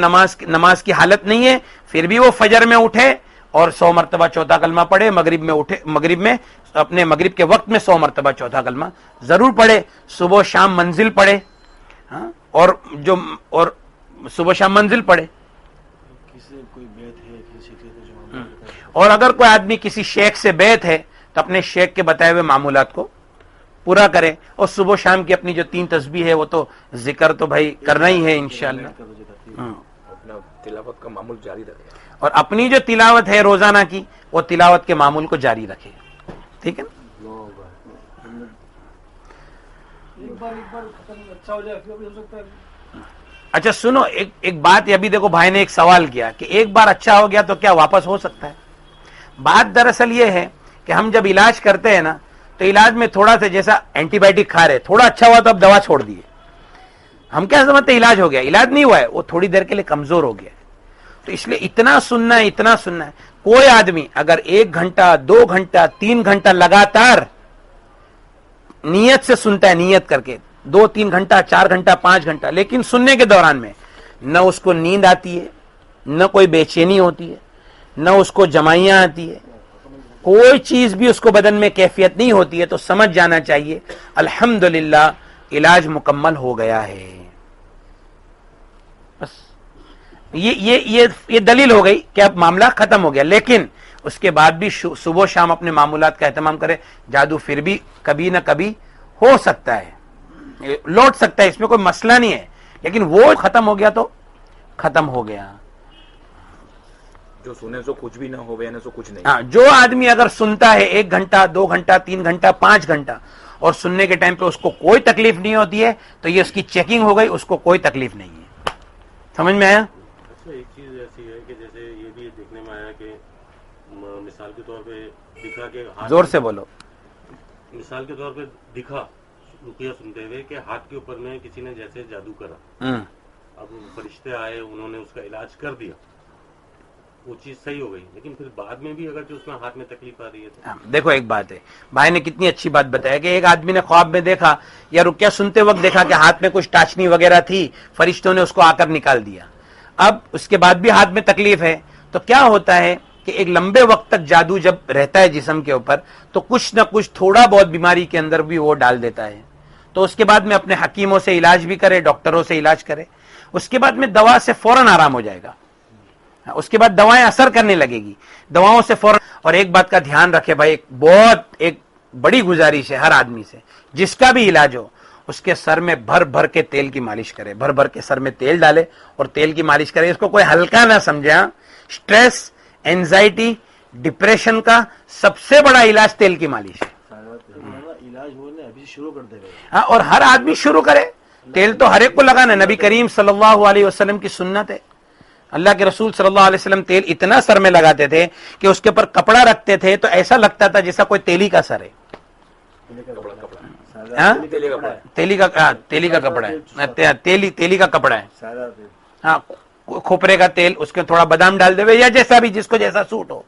نماز کی حالت نہیں ہے پھر بھی وہ فجر میں اٹھے اور 100 مرتبہ چوتھا کلمہ پڑھے، مغرب میں اپنے مغرب کے وقت میں 100 مرتبہ چوتھا کلمہ ضرور پڑھے، صبح شام منزل پڑھے، ہاں، اور صبح شام منزل پڑھے۔ کسی کوئی بیت ہے کسی کے جو اور اگر کوئی آدمی کسی شیخ سے بیعت ہے تو اپنے شیخ کے بتائے ہوئے معمولات کو پورا کرے، اور صبح شام کی اپنی جو 3 تسبیح ہے وہ تو ذکر تو بھائی کرنا ہی ہے انشاءاللہ، اپنا تلاوت کا معمول جاری رکھے، اور اپنی جو تلاوت ہے روزانہ کی وہ تلاوت کے معمول کو جاری رکھے، ٹھیک ہے نا؟ ایک بار ختم اچھا ہو جائے پھر بھی ہو سکتا ہے۔ اچھا سنو، ایک بات، ابھی دیکھو بھائی نے ایک سوال کیا کہ ایک بار اچھا ہو گیا تو کیا واپس ہو سکتا ہے؟ بات دراصل یہ ہے کہ ہم جب علاج کرتے ہیں نا تو علاج میں تھوڑا سا، جیسا اینٹی بائیوٹک کھا رہے، تھوڑا اچھا ہوا تو اب دوا چھوڑ دیے، ہم کیا سمجھتے ہیں علاج ہو گیا؟ علاج نہیں ہوا ہے، وہ تھوڑی دیر کے لیے کمزور ہو گیا ہے۔ تو اس لیے اتنا سننا ہے، اتنا سننا ہے۔ کوئی آدمی اگر 1 گھنٹہ 2 گھنٹہ 3 گھنٹہ لگاتار نیت سے سنتا ہے، نیت کر کے 2-3 گھنٹہ 4 گھنٹہ 5 گھنٹہ، لیکن سننے کے دوران میں نہ اس کو نیند آتی ہے، نہ کوئی بے چینی ہوتی ہے، نہ اس کو جمائیاں آتی ہے، کوئی چیز بھی اس کو بدن میں کیفیت نہیں ہوتی ہے، تو سمجھ جانا چاہیے الحمدللہ علاج مکمل ہو گیا ہے۔ بس یہ دلیل ہو گئی کہ اب معاملہ ختم ہو گیا، لیکن اس کے بعد بھی صبح شام اپنے معمولات کا اہتمام کرے۔ جادو پھر بھی کبھی نہ کبھی ہو سکتا ہے، لوٹ سکتا ہے، اس میں کوئی مسئلہ نہیں ہے، لیکن وہ ختم ہو گیا تو ختم ہو گیا۔ جو سنے سو کچھ بھی نہ ہو، نہ سو کچھ نہیں۔ ہاں، جو آدمی اگر سنتا ہے 1 گھنٹہ 2 گھنٹہ 3 گھنٹہ 5 گھنٹہ اور سننے کے ٹائم پہ اس کو کوئی تکلیف نہیں ہوتی ہے تو یہ اس کی چیکنگ ہو گئی، اس کو کوئی تکلیف نہیں ہے۔ سمجھ میں آیا؟ ایک چیز بحث یہ ہے کہ جیسے یہ بھی دیکھنے میں آیا کہ مثال کے طور پہ دکھا کہ زور سے بولو. مثال کے طور پہ دکھا رقیہ سنتے ہوئے کہ ہاتھ کے اوپر میں کسی نے جیسے جادو کرا, اب فرشتے آئے, انہوں نے اس کا علاج کر دیا, وہ چیز صحیح ہو گئی, لیکن پھر بعد میں بھی اگر جو اس میں ہاتھ میں تکلیف آ رہی ہے تو دیکھو ایک بات ہے, بھائی نے کتنی اچھی بات بتایا کہ ایک آدمی نے خواب میں دیکھا یا رقیہ سنتے وقت دیکھا کہ ہاتھ میں کچھ ٹاچنی وغیرہ تھی, فرشتوں نے اس کو آ کر نکال دیا. اب اس کے بعد بھی ہاتھ میں تکلیف ہے, تو کیا ہوتا ہے کہ ایک لمبے وقت تک جادو جب رہتا ہے جسم کے اوپر تو کچھ نہ کچھ تھوڑا بہت بیماری کے اندر بھی وہ ڈال دیتا ہے. تو اس کے بعد میں اپنے حکیموں سے علاج بھی کرے, ڈاکٹروں سے علاج کرے, اس کے بعد میں دوا سے فوراً آرام ہو جائے گا, اس کے بعد دوائیں اثر کرنے لگے گی, دواؤں سے فوراً. اور ایک بات کا دھیان رکھے بھائی, ایک بڑی گزارش ہے ہر آدمی سے, جس کا بھی علاج ہو اس کے سر میں بھر بھر کے تیل کی مالش کرے, بھر بھر کے سر میں تیل ڈالے اور تیل کی مالش کرے. اس کو کوئی ہلکا نہ سمجھے. سٹریس, اینزائٹی, ڈپریشن کا سب سے بڑا علاج تیل کی مالش ہے. علاج ہونے ابھی شروع کر دے گا. ہاں, اور ہر آدمی شروع کرے. تیل تو ہر ایک کو لگانا. نبی کریم صلی اللہ علیہ وسلم کی سنت ہے. اللہ کے رسول صلی اللہ علیہ وسلم تیل اتنا سر میں لگاتے تھے کہ اس کے اوپر کپڑا رکھتے تھے تو ایسا لگتا تھا جیسا کوئی تیلی کا سر ہے. تیلی کا کپڑا ہے, تیلی کا کپڑا ہے. ہاں, کھوپرے کا تیل, اس کے تھوڑا بادام ڈال دے یا جیسا بھی جس کو جیسا سوٹ ہو,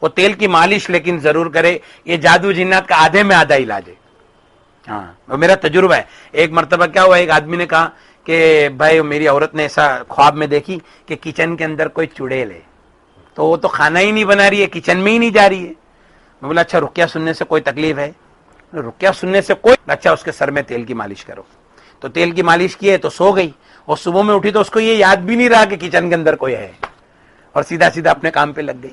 وہ تیل کی مالش لیکن ضرور کرے. یہ جادو جنات کا آدھے میں آدھا علاج ہے. ہاں, وہ میرا تجربہ ہے. ایک مرتبہ کیا ہوا, ایک آدمی نے کہا کہ بھائی میری عورت نے ایسا خواب میں دیکھی کہ کچن کے اندر کوئی چڑیل ہے, تو وہ تو کھانا ہی نہیں بنا رہی ہے, کچن میں ہی نہیں جا رہی ہے. میں بولا اچھا رقیہ سننے سے کوئی تکلیف ہے؟ رقیہ سننے سے کوئی. اچھا اس کے سر میں تیل کی مالش کرو. تو تیل کی مالش کی ہے تو سو گئی, اور صبح میں اٹھی تو اس کو یہ یاد بھی نہیں رہا کہ کچن کے اندر کوئی ہے, اور سیدھا سیدھا اپنے کام پہ لگ گئی.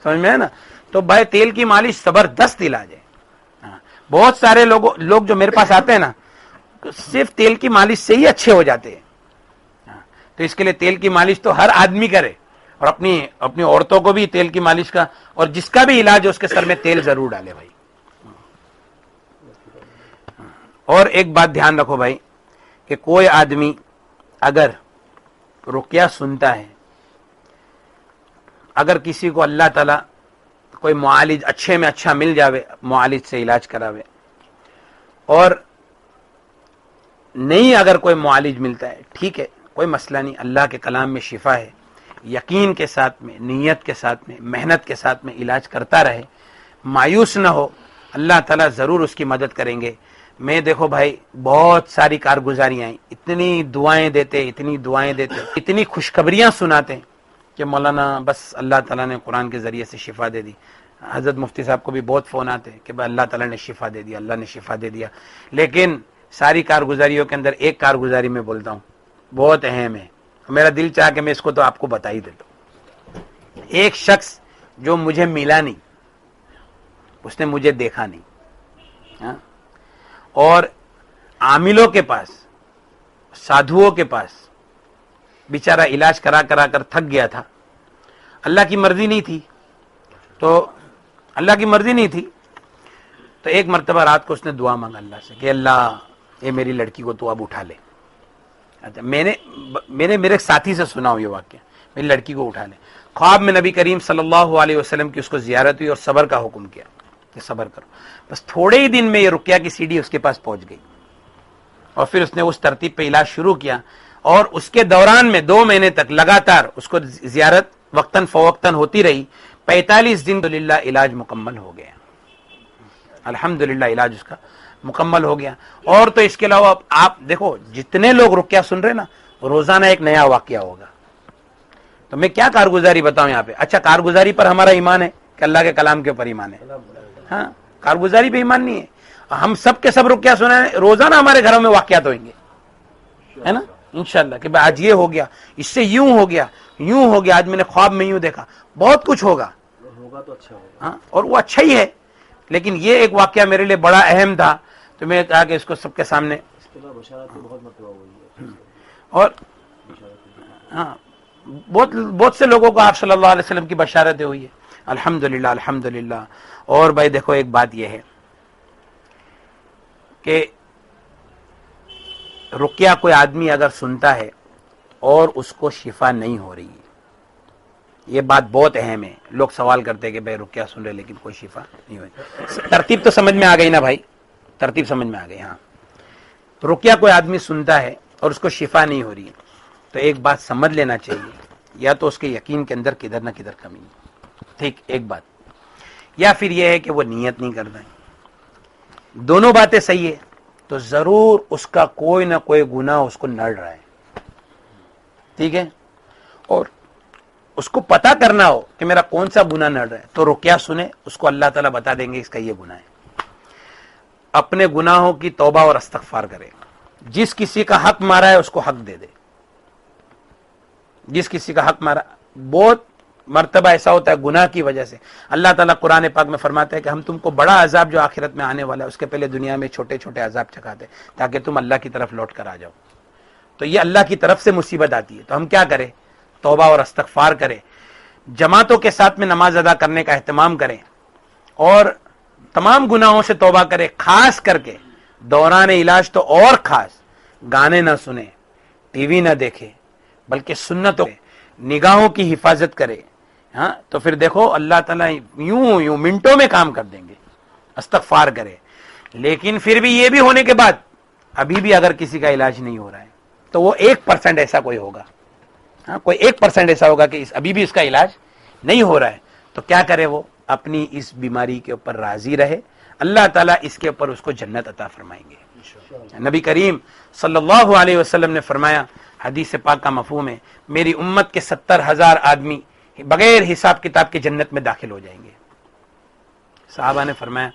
سمجھ میں ہے نا. تو بھائی تیل کی مالش زبردست علاج ہے. بہت سارے لوگ جو میرے پاس آتے ہیں نا صرف تیل کی مالش سے ہی اچھے ہو جاتے ہیں. تو اس کے لیے تیل کی مالش تو ہر آدمی کرے, اور اپنی عورتوں کو بھی تیل کی مالش کا, اور جس کا بھی علاج ہے اس کے سر میں تیل ضرور ڈالے بھائی. اور ایک بات دھیان رکھو بھائی کہ کوئی آدمی اگر رقیہ سنتا ہے, اگر کسی کو اللہ تعالیٰ کوئی معالج اچھے میں اچھا مل جاوے, معالج سے علاج کراوے, اور نہیں اگر کوئی معالج ملتا ہے ٹھیک ہے, کوئی مسئلہ نہیں, اللہ کے کلام میں شفا ہے, یقین کے ساتھ میں, نیت کے ساتھ میں, محنت کے ساتھ میں علاج کرتا رہے, مایوس نہ ہو, اللہ تعالیٰ ضرور اس کی مدد کریں گے. میں دیکھو بھائی بہت ساری کارگزاریاں ہیں, اتنی دعائیں دیتے, اتنی خوشخبریاں سناتے کہ مولانا بس اللہ تعالیٰ نے قرآن کے ذریعے سے شفا دے دی. حضرت مفتی صاحب کو بھی بہت فون آتے کہ بھائی اللہ تعالیٰ نے شفا دے دیا, اللہ نے شفا دے دیا. لیکن ساری کارگزاریوں کے اندر ایک کارگزاری میں بولتا ہوں بہت اہم ہے, میرا دل چاہ کہ میں اس کو تو آپ کو بتا ہی دیتا ہوں. ایک شخص جو مجھے ملا نہیں, اس نے مجھے دیکھا نہیں, اور عاملوں کے پاس, سادھوؤں کے پاس بیچارہ علاج کرا کر تھک گیا تھا. اللہ کی مرضی نہیں تھی, تو ایک مرتبہ رات کو اس نے دعا مانگا اللہ سے کہ اللہ یہ میری لڑکی کو تو اب اٹھا لے. اچھا, میں نے میرے ساتھی سے سنا ہو یہ واقعہ, میری لڑکی کو اٹھا لے. خواب میں نبی کریم صلی اللہ علیہ وسلم کی اس کو زیارت ہوئی اور صبر کا حکم کیا کہ صبر کرو. بس تھوڑے ہی دن میں یہ رقیہ کی سیڑھی اس کے پاس پہنچ گئی, اور پھر اس نے اس ترتیب پہ علاج شروع کیا, اور اس کے دوران میں 2 مہینے تک لگاتار اس کو زیارت وقتاً فوقتاً ہوتی رہی. 45 دن الحمدللہ علاج مکمل ہو گیا, الحمدللہ علاج اس کا مکمل ہو گیا. اور تو اس کے علاوہ آپ دیکھو جتنے لوگ رقیہ سن رہے نا, روزانہ ایک نیا واقعہ ہوگا. تو میں کیا کارگزاری بتاؤں یہاں پہ. اچھا, کارگزاری پر ہمارا ایمان ہے کہ اللہ کے کلام کے اوپر ایمان ہے, ہاں, کارگزاری پہ ایمان نہیں ہے. ہم سب کے سب رقیہ سنا ہے, روزانہ ہمارے گھروں میں واقعات ہوئیں گے, ہے نا, انشاءاللہ کہ آج یہ ہو گیا, اس سے یوں ہو گیا, آج میں نے خواب میں یوں دیکھا, بہت کچھ ہوگا تو اچھا ہوگا. ہاں, اور وہ اچھا ہی ہے. لیکن یہ ایک واقعہ میرے لیے بڑا اہم تھا, تو میں کہا کہ اس کو سب کے سامنے. اس کے بعد بشارت بہت مرتبہ ہوئی ہے, اور ہاں, بہت سے لوگوں کو آپ صلی اللہ علیہ وسلم کی بشارتیں ہوئی ہے, الحمدللہ الحمدللہ. اور بھائی دیکھو ایک بات یہ ہے کہ رقیہ کوئی آدمی اگر سنتا ہے اور اس کو شفا نہیں ہو رہی ہے, یہ بات بہت اہم ہے. لوگ سوال کرتے ہیں کہ بھائی رقیہ سن رہے لیکن کوئی شفا نہیں ہوئی. ترتیب تو سمجھ میں آ گئی نا بھائی, ترتیب سمجھ میں آ گئی. ہاں, رقیہ کوئی آدمی سنتا ہے اور اس کو شفا نہیں ہو رہی ہے تو ایک بات سمجھ لینا چاہیے, یا تو اس کے یقین کے اندر کدھر نہ کدھر کمی ہے, ٹھیک, ایک بات, یا پھر یہ ہے کہ وہ نیت نہیں کرتا ہے. دونوں باتیں صحیح ہے تو ضرور اس کا کوئی نہ کوئی گناہ اس کو نڑ رہا ہے, ٹھیک ہے, اور اس کو پتا کرنا ہو کہ میرا کون سا گناہ نڑ رہا ہے تو رقیہ سنے, اس کو اللہ تعالیٰ بتا دیں گے اس کا یہ گناہ ہے. اپنے گناہوں کی توبہ اور استغفار کرے. جس کسی کا حق مارا ہے اس کو حق دے دے. جس کسی کا حق مارا, بہت مرتبہ ایسا ہوتا ہے گناہ کی وجہ سے اللہ تعالیٰ قرآن پاک میں فرماتا ہے کہ ہم تم کو بڑا عذاب جو آخرت میں آنے والا ہے اس کے پہلے دنیا میں چھوٹے چھوٹے عذاب چکھاتے ہیں تاکہ تم اللہ کی طرف لوٹ کر آ جاؤ. تو یہ اللہ کی طرف سے مصیبت آتی ہے, تو ہم کیا کریں, توبہ اور استغفار کریں, جماعتوں کے ساتھ میں نماز ادا کرنے کا اہتمام کریں اور تمام گناہوں سے توبہ کریں. خاص کر کے دوران علاج تو اور خاص, گانے نہ سنیں, ٹی وی نہ دیکھیں, بلکہ سنتوں نگاہوں کی حفاظت کرے. ہاں, تو پھر دیکھو اللہ تعالیٰ یوں منٹوں میں کام کر دیں گے. استغفار کرے. لیکن پھر بھی یہ بھی ہونے کے بعد ابھی بھی اگر کسی کا علاج نہیں ہو رہا ہے تو وہ 1% ایسا کوئی ہوگا, ہاں, کوئی 1% ایسا ہوگا کہ ابھی بھی اس کا علاج نہیں ہو رہا ہے, تو کیا کرے, وہ اپنی اس بیماری کے اوپر راضی رہے. اللہ تعالیٰ اس کے اوپر اس کو جنت عطا فرمائیں گے. نبی کریم صلی اللہ علیہ وسلم نے فرمایا, حدیث پاک کا مفہوم ہے, میری امت کے 70,000 آدمی بغیر حساب کتاب کے جنت میں داخل ہو جائیں گے. صحابہ نے فرمایا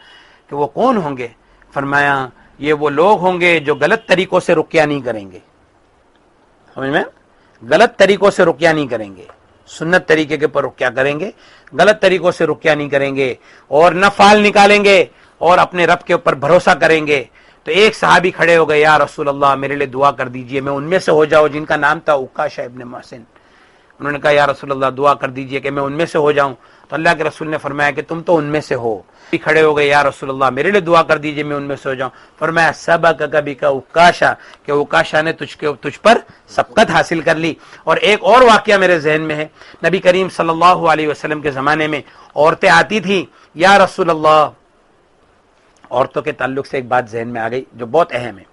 کہ وہ کون ہوں گے؟ فرمایا یہ وہ لوگ ہوں گے جو غلط طریقوں سے رقیہ نہیں کریں گے. سمجھ میں, غلط طریقوں سے رقیہ نہیں کریں گے, سنت طریقے کے پر رقیہ کریں گے, غلط طریقوں سے رقیہ نہیں کریں گے, اور نہ فال نکالیں گے اور اپنے رب کے اوپر بھروسہ کریں گے. تو ایک صحابی کھڑے ہو گئے, یا رسول اللہ میرے لیے دعا کر دیجئے, میں ان میں سے ہو جاؤں, جن کا نام تھا عکاشہ ابن محسن. انہوں نے کہا یا رسول اللہ دعا کر دیجئے کہ میں ان میں سے ہو جاؤں. تو اللہ کے رسول نے فرمایا کہ تم تو ان میں سے ہو. کھڑے ہو گئے, یا رسول اللہ میرے لیے دعا کر دیجئے میں ان میں سے ہو جاؤں. فرمایا سبق کبھی کا عکاشہ, کہ عکاشہ نے تجھ پر سبقت حاصل کر لی. اور ایک اور واقعہ میرے ذہن میں ہے, نبی کریم صلی اللہ علیہ وسلم کے زمانے میں عورتیں آتی تھیں, یا رسول اللہ, عورتوں کے تعلق سے ایک بات ذہن میں آ گئی جو بہت اہم ہے.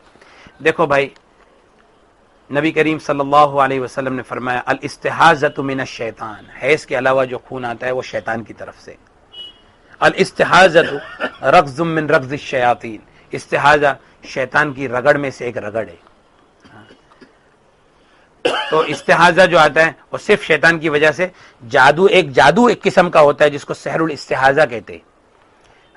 دیکھو بھائی, نبی کریم صلی اللہ علیہ وسلم نے فرمایا الاستحاضۃ من الشیطان, حیض کے علاوہ جو خون آتا ہے وہ شیطان کی طرف سے. الاستحاضۃ رغز من رغز الشیاطین, استحاضہ شیطان کی رگڑ میں سے ایک رگڑ ہے. تو استحاضہ جو آتا ہے وہ صرف شیطان کی وجہ سے, جادو ایک قسم کا ہوتا ہے جس کو سحر الاستحاضہ کہتے ہیں,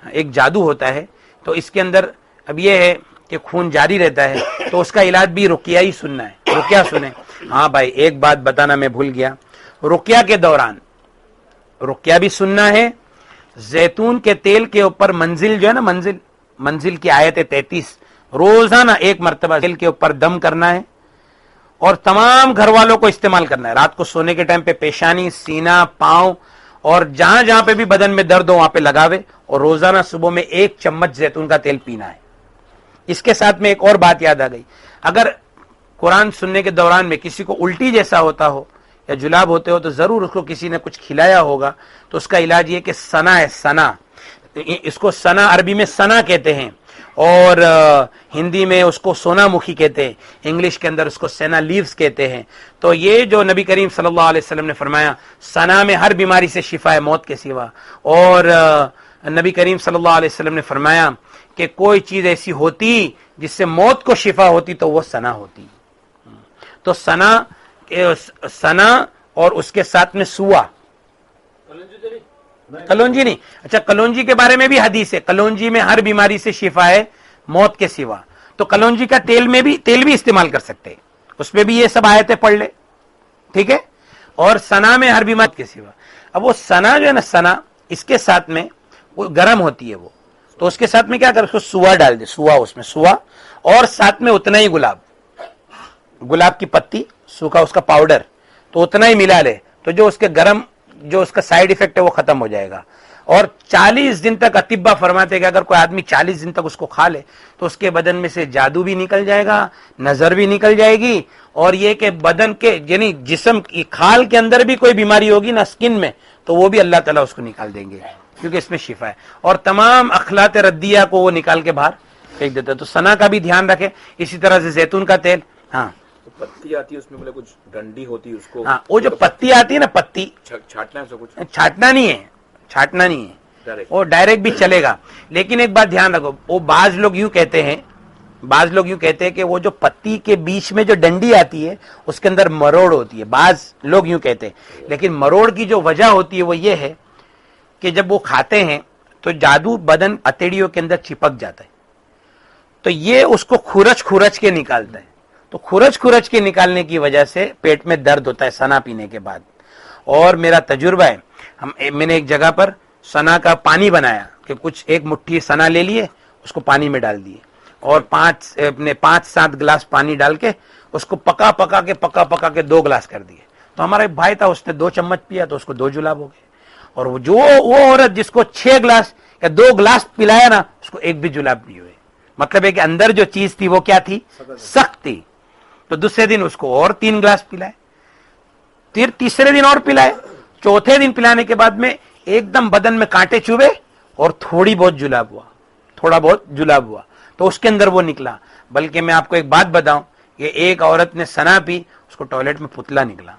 ایک جادو ہوتا ہے. تو اس کے اندر اب یہ ہے کہ خون جاری رہتا ہے, تو اس کا علاج بھی رقیہ ہی سننا ہے, رقیہ سنیں. ہاں بھائی, ایک بات بتانا میں بھول گیا, رقیہ کے دوران رقیہ بھی سننا ہے. زیتون کے تیل کے اوپر منزل جو ہے نا, منزل کی آیت 33 روزانہ ایک مرتبہ تیل کے اوپر دم کرنا ہے, اور تمام گھر والوں کو استعمال کرنا ہے. رات کو سونے کے ٹائم پہ پیشانی, سینہ, پاؤں اور جہاں جہاں پہ بھی بدن میں درد ہو وہاں پہ لگاوے, اور روزانہ صبح میں 1 چمچ زیتون کا تیل پینا ہے. اس کے ساتھ میں ایک اور بات یاد آ گئی, اگر قرآن سننے کے دوران میں کسی کو الٹی جیسا ہوتا ہو یا جلاب ہوتے ہو تو ضرور اس کو کسی نے کچھ کھلایا ہوگا. تو اس کا علاج یہ کہ سنا ہے, سنا, اس کو سنا عربی میں سنا کہتے ہیں, اور ہندی میں اس کو سونا مکھی کہتے ہیں, انگلش کے اندر اس کو سینا لیوز کہتے ہیں. تو یہ جو نبی کریم صلی اللہ علیہ وسلم نے فرمایا, سنا میں ہر بیماری سے شفا ہے موت کے سوا. اور نبی کریم صلی اللہ علیہ وسلم نے فرمایا کہ کوئی چیز ایسی ہوتی جس سے موت کو شفا ہوتی تو وہ سنا ہوتی. تو سنا اور اس کے ساتھ میں سوا, کلونجی نہیں, اچھا کلونجی کے بارے میں بھی حدیث ہے, کلونجی میں ہر بیماری سے شفا ہے موت کے سوا. تو کلونجی کا تیل بھی استعمال کر سکتے ہیں, اس میں بھی یہ سب آیتیں پڑھ لے, ٹھیک ہے. اور سنا میں ہر بیماری کے سوا. اب وہ سنا جو ہے نا, سنا اس کے ساتھ میں وہ گرم ہوتی ہے وہ, تو اس کے ساتھ میں کیا کر, اس کو سوا ڈال دے, سوا, اس میں سوا, اور ساتھ میں اتنا ہی گلاب کی پتی سوکھا اس کا پاؤڈر, تو اتنا ہی ملا لے, تو جو اس کے گرم جو اس کا سائیڈ ایفیکٹ ہے وہ ختم ہو جائے گا. اور 40 دن تک اطباء فرماتے کہ اگر کوئی آدمی 40 دن تک اس کو کھا لے تو اس کے بدن میں سے جادو بھی نکل جائے گا, نظر بھی نکل جائے گی, اور یہ کہ بدن کے یعنی جسم کی کھال کے اندر بھی کوئی بیماری ہوگی نا اسکن میں تو وہ بھی اللہ تعالیٰ اس کو نکال دیں گے, کیونکہ اس میں شفا ہے, اور تمام اخلاط ردیہ کو وہ نکال کے باہر پھینک دیتا ہے. تو سنا کا بھی دھیان رکھے. اسی طرح سے زیتون کا تیل, ہاں پتی آتی ہے اس میں مطلب کچھ ڈنڈی ہوتی ہے اس کو, ہاں وہ جو پتی آتی ہے نا, پتی چھاٹنا ہے اس کو, کچھ چھاٹنا نہیں ہے, چھاٹنا نہیں ہے, ڈائریکٹ وہ ڈائریکٹ بھی چلے گا. لیکن ایک بات دھیان رکھو, وہ بعض لوگ یوں کہتے ہیں کہ وہ جو پتی کے بیچ میں جو ڈنڈی آتی ہے اس کے اندر مروڑ ہوتی ہے, بعض لوگ یوں کہتے ہیں. لیکن مروڑ کی جو وجہ ہوتی ہے وہ یہ ہے کہ جب وہ کھاتے ہیں تو جادو بدن اتڑیوں کے اندر چپک جاتا ہے, تو یہ اس کو کھرچ کے نکالتا ہے. تو کھرچ کے نکالنے کی وجہ سے پیٹ میں درد ہوتا ہے سنا پینے کے بعد. اور میرا تجربہ ہے, میں نے ایک جگہ پر سنا کا پانی بنایا کہ کچھ ایک مٹھی سنا لے لیے, اس کو پانی میں ڈال دیے, اور 5-7 گلاس پانی ڈال کے اس کو پکا کے 2 گلاس کر دیے. تو ہمارا ایک بھائی تھا, اس نے 2 چمچ پیا تو اس کو 2 جلاب ہو گئے. اور وہ عورت جس کو 6 گلاس یا 2 گلاس پلایا نا, اس کو ایک بھی جلاب نہیں ہوئے. مطلب ہے کہ اندر جو چیز تھی وہ کیا تھی, سخت تھی. تو دوسرے دن اس کو اور 3 گلاس پلائے, پھر تیسرے دن اور پلائے, چوتھے دن پلانے کے بعد میں ایک دم بدن میں کانٹے چوبے اور تھوڑا بہت جلاب ہوا تو اس کے اندر وہ نکلا. بلکہ میں آپ کو ایک بات بتاؤں کہ ایک عورت نے سنا پی, اس کو ٹوائلٹ میں پتلا نکلا,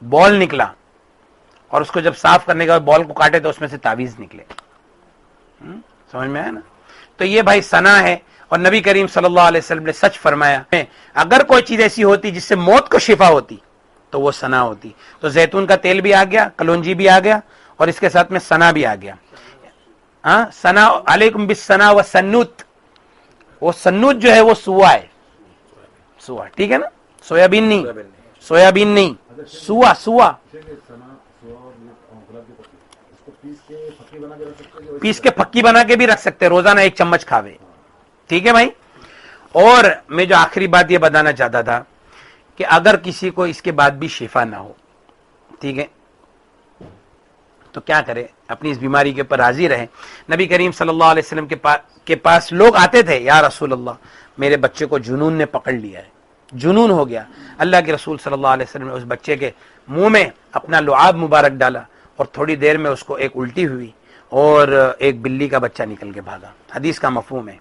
بال نکلا, اور اس کو جب صاف کرنے کے بعد بال کو کاٹے تو اس میں سے تعویذ نکلے. سمجھ میں آیا نا. تو یہ بھائی سنا ہے, اور نبی کریم صلی اللہ علیہ وسلم نے سچ فرمایا, اگر کوئی چیز ایسی ہوتی جس سے موت کو شفا ہوتی تو وہ سنا ہوتی. تو زیتون کا تیل بھی آ گیا, کلونجی بھی آ گیا, اور اس کے ساتھ میں سنا بھی آ گیا. ہاں سنا, علیکم بالسنا و سنوت. وہ سنوت جو ہے وہ سوا ہے, سوا, ٹھیک ہے نا, سویابین نہیں, سوا پیس کے پھکی بنا کے بھی رکھ سکتے, روزانہ 1 چمچ کھاوے. ٹھیک ہے بھائی. اور میں جو آخری بات یہ بتانا چاہتا تھا کہ اگر کسی کو اس کے بعد بھی شفا نہ ہو, ٹھیک ہے, تو کیا کرے, اپنی اس بیماری کے اوپر راضی رہے. نبی کریم صلی اللہ علیہ وسلم کے پاس لوگ آتے تھے, یا رسول اللہ میرے بچے کو جنون نے پکڑ لیا ہے, جنون ہو گیا. اللہ کے رسول صلی اللہ علیہ وسلم نے اس بچے کے منہ میں اپنا لعاب مبارک ڈالا, اور تھوڑی دیر میں اس کو ایک الٹی ہوئی اور ایک بلی کا بچہ نکل کے بھاگا. حدیث کا مفہوم ہے.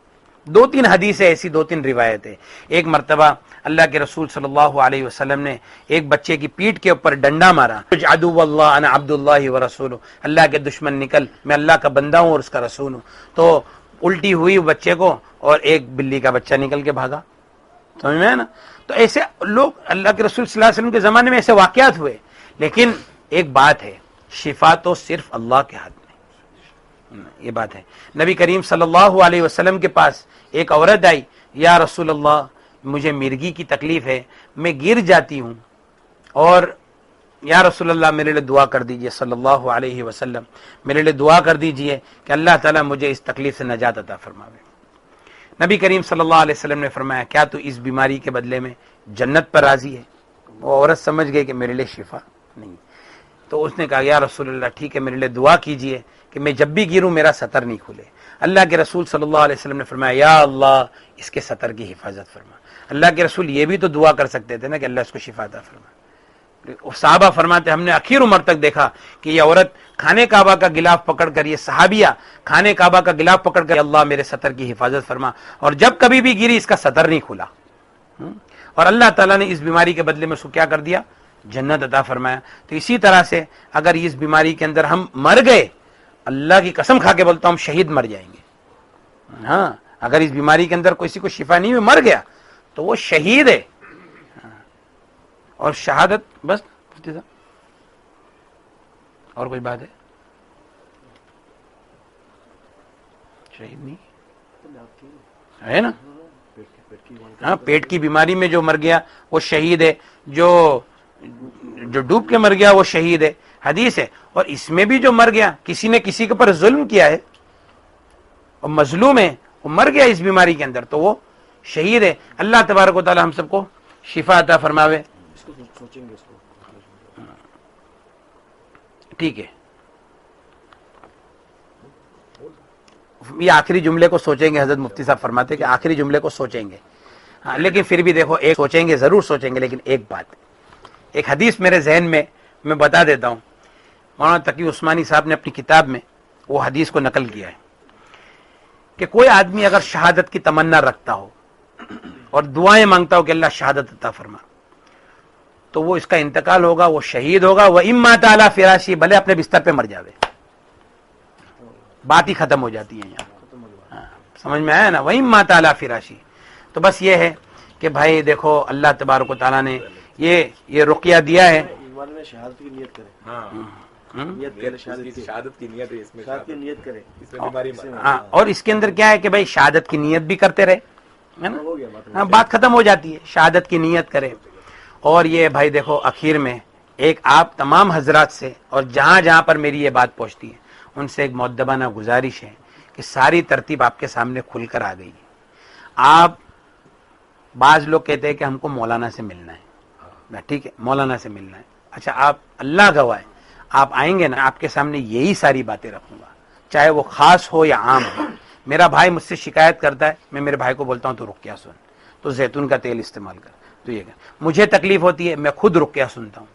2-3 حدیثیں ایسی, 2-3 روایتیں. ایک مرتبہ اللہ کے رسول صلی اللہ علیہ وسلم نے ایک بچے کی پیٹھ کے اوپر ڈنڈا مارا, عدو اللہ انا عبد اللہ ورسولہ, اللہ کے دشمن نکل, میں اللہ کا بندہ ہوں اور اس کا رسول ہوں. تو الٹی ہوئی بچے کو, اور ایک بلی کا بچہ نکل کے بھاگا. سمجھ میں ہے نا. تو ایسے لوگ, اللہ کے رسول صلی اللہ علیہ وسلم کے زمانے میں ایسے واقعات ہوئے. لیکن ایک بات ہے, شفا تو صرف اللہ کے ہاتھ میں, یہ بات ہے. نبی کریم صلی اللہ علیہ وسلم کے پاس ایک عورت آئی, یا رسول اللہ مجھے مرگی کی تکلیف ہے, میں گر جاتی ہوں, اور یا رسول اللہ میرے لیے دعا کر دیجئے, صلی اللہ علیہ وسلم میرے لیے دعا کر دیجئے کہ اللہ تعالیٰ مجھے اس تکلیف سے نجات عطا فرماوے. نبی کریم صلی اللہ علیہ وسلم نے فرمایا, کیا تو اس بیماری کے بدلے میں جنت پر راضی ہے؟ وہ عورت سمجھ گئی کہ میرے لیے شفا نہیں. تو اس نے کہا, یا رسول اللہ ٹھیک ہے, میرے لیے دعا کیجئے کہ میں جب بھی گروں میرا سطر نہیں کھلے. اللہ کے رسول صلی اللہ علیہ وسلم نے فرمایا, یا اللہ اس کے سطر کی حفاظت فرما. اللہ کے رسول یہ بھی تو دعا کر سکتے تھے نا کہ اللہ اس کو شفا عطا فرما. صحابہ فرماتے ہم نے آخر عمر تک دیکھا کہ یہ عورت کھانے کعبہ کا غلاف پکڑ کر, یہ صحابیہ کھانے کعبہ کا غلاف پکڑ کر, اللہ میرے سطر کی حفاظت فرما, اور جب کبھی بھی گری اس کا سطر نہیں کھلا. اور اللہ تعالیٰ نے اس بیماری کے بدلے میں اس کو کیا کر دیا, جنت عطا فرمایا. تو اسی طرح سے اگر اس بیماری کے اندر ہم مر گئے, اللہ کی قسم کھا کے بولتا ہوں ہم شہید مر جائیں گے. ہاں اگر اس بیماری کے اندر کسی کو شفا نہیں ہوئی, مر گیا, تو وہ شہید ہے. اور شہادت بس اور کوئی بات ہے, شہید نہیں ہے نا. ہاں پیٹ کی بیماری میں جو مر گیا وہ شہید ہے, جو ڈوب کے مر گیا وہ شہید ہے, حدیث ہے. اور اس میں بھی جو مر گیا, کسی نے کسی کے پر ظلم کیا ہے اور مظلوم ہے, وہ مر گیا اس بیماری کے اندر, تو وہ شہید ہے. اللہ تبارک و تعالی ہم سب کو شفا عطا فرماوے. سوچیں گے اس کو. ٹھیک ہے. یہ آخری جملے کو سوچیں گے. حضرت مفتی صاحب فرماتے کہ آخری جملے کو سوچیں گے. ہاں لیکن پھر بھی دیکھو ایک سوچیں گے, ضرور سوچیں گے, لیکن ایک بات, ایک حدیث میرے ذہن میں بتا دیتا ہوں. مولانا تقی عثمانی صاحب نے اپنی کتاب میں وہ حدیث کو نقل کیا ہے کہ کوئی آدمی اگر شہادت کی تمنا رکھتا ہو اور دعائیں مانگتا ہو کہ اللہ شہادت عطا فرما, تو وہ اس کا انتقال ہوگا, وہ شہید ہوگا. وہ اما تعالی فراشی, بھلے اپنے بستر پہ مر جاوے, بات ہی ختم ہو جاتی ہے یہاں. ہاں, سمجھ میں آیا نا, وہ اما تعالی فراشی. تو بس یہ ہے کہ بھائی دیکھو اللہ تبارک و تعالیٰ نے یہ رقیہ دیا ہے. ایمان میں شہادت کی نیت کرے, ہاں نیت کرے, شہادت کی نیت ہے اس میں, شہادت کی نیت کرے. اس میں بیماری ہاں, اور اس کے اندر کیا ہے کہ بھائی شہادت کی نیت بھی کرتے رہے, ہے نا, ہو گیا بات. ہاں بات ختم ہو جاتی ہے. شہادت کی نیت کرے. اور یہ بھائی دیکھو اخیر میں ایک آپ تمام حضرات سے, اور جہاں جہاں پر میری یہ بات پہنچتی ہے ان سے ایک مؤدبانہ گزارش ہے کہ ساری ترتیب آپ کے سامنے کھل کر آ گئی ہے. آپ, بعض لوگ کہتے ہیں کہ ہم کو مولانا سے ملنا ہے, ٹھیک ہے مولانا سے ملنا ہے, اچھا آپ اللہ گواہ ہے آپ آئیں گے نا, آپ کے سامنے یہی ساری باتیں رکھوں گا, چاہے وہ خاص ہو یا عام ہو. میرا بھائی مجھ سے شکایت کرتا ہے, میں میرے بھائی کو بولتا ہوں تو رقیہ سن, تو زیتون کا تیل استعمال کر, تو یہ کر. مجھے تکلیف ہوتی ہے, میں خود رقیہ سنتا ہوں,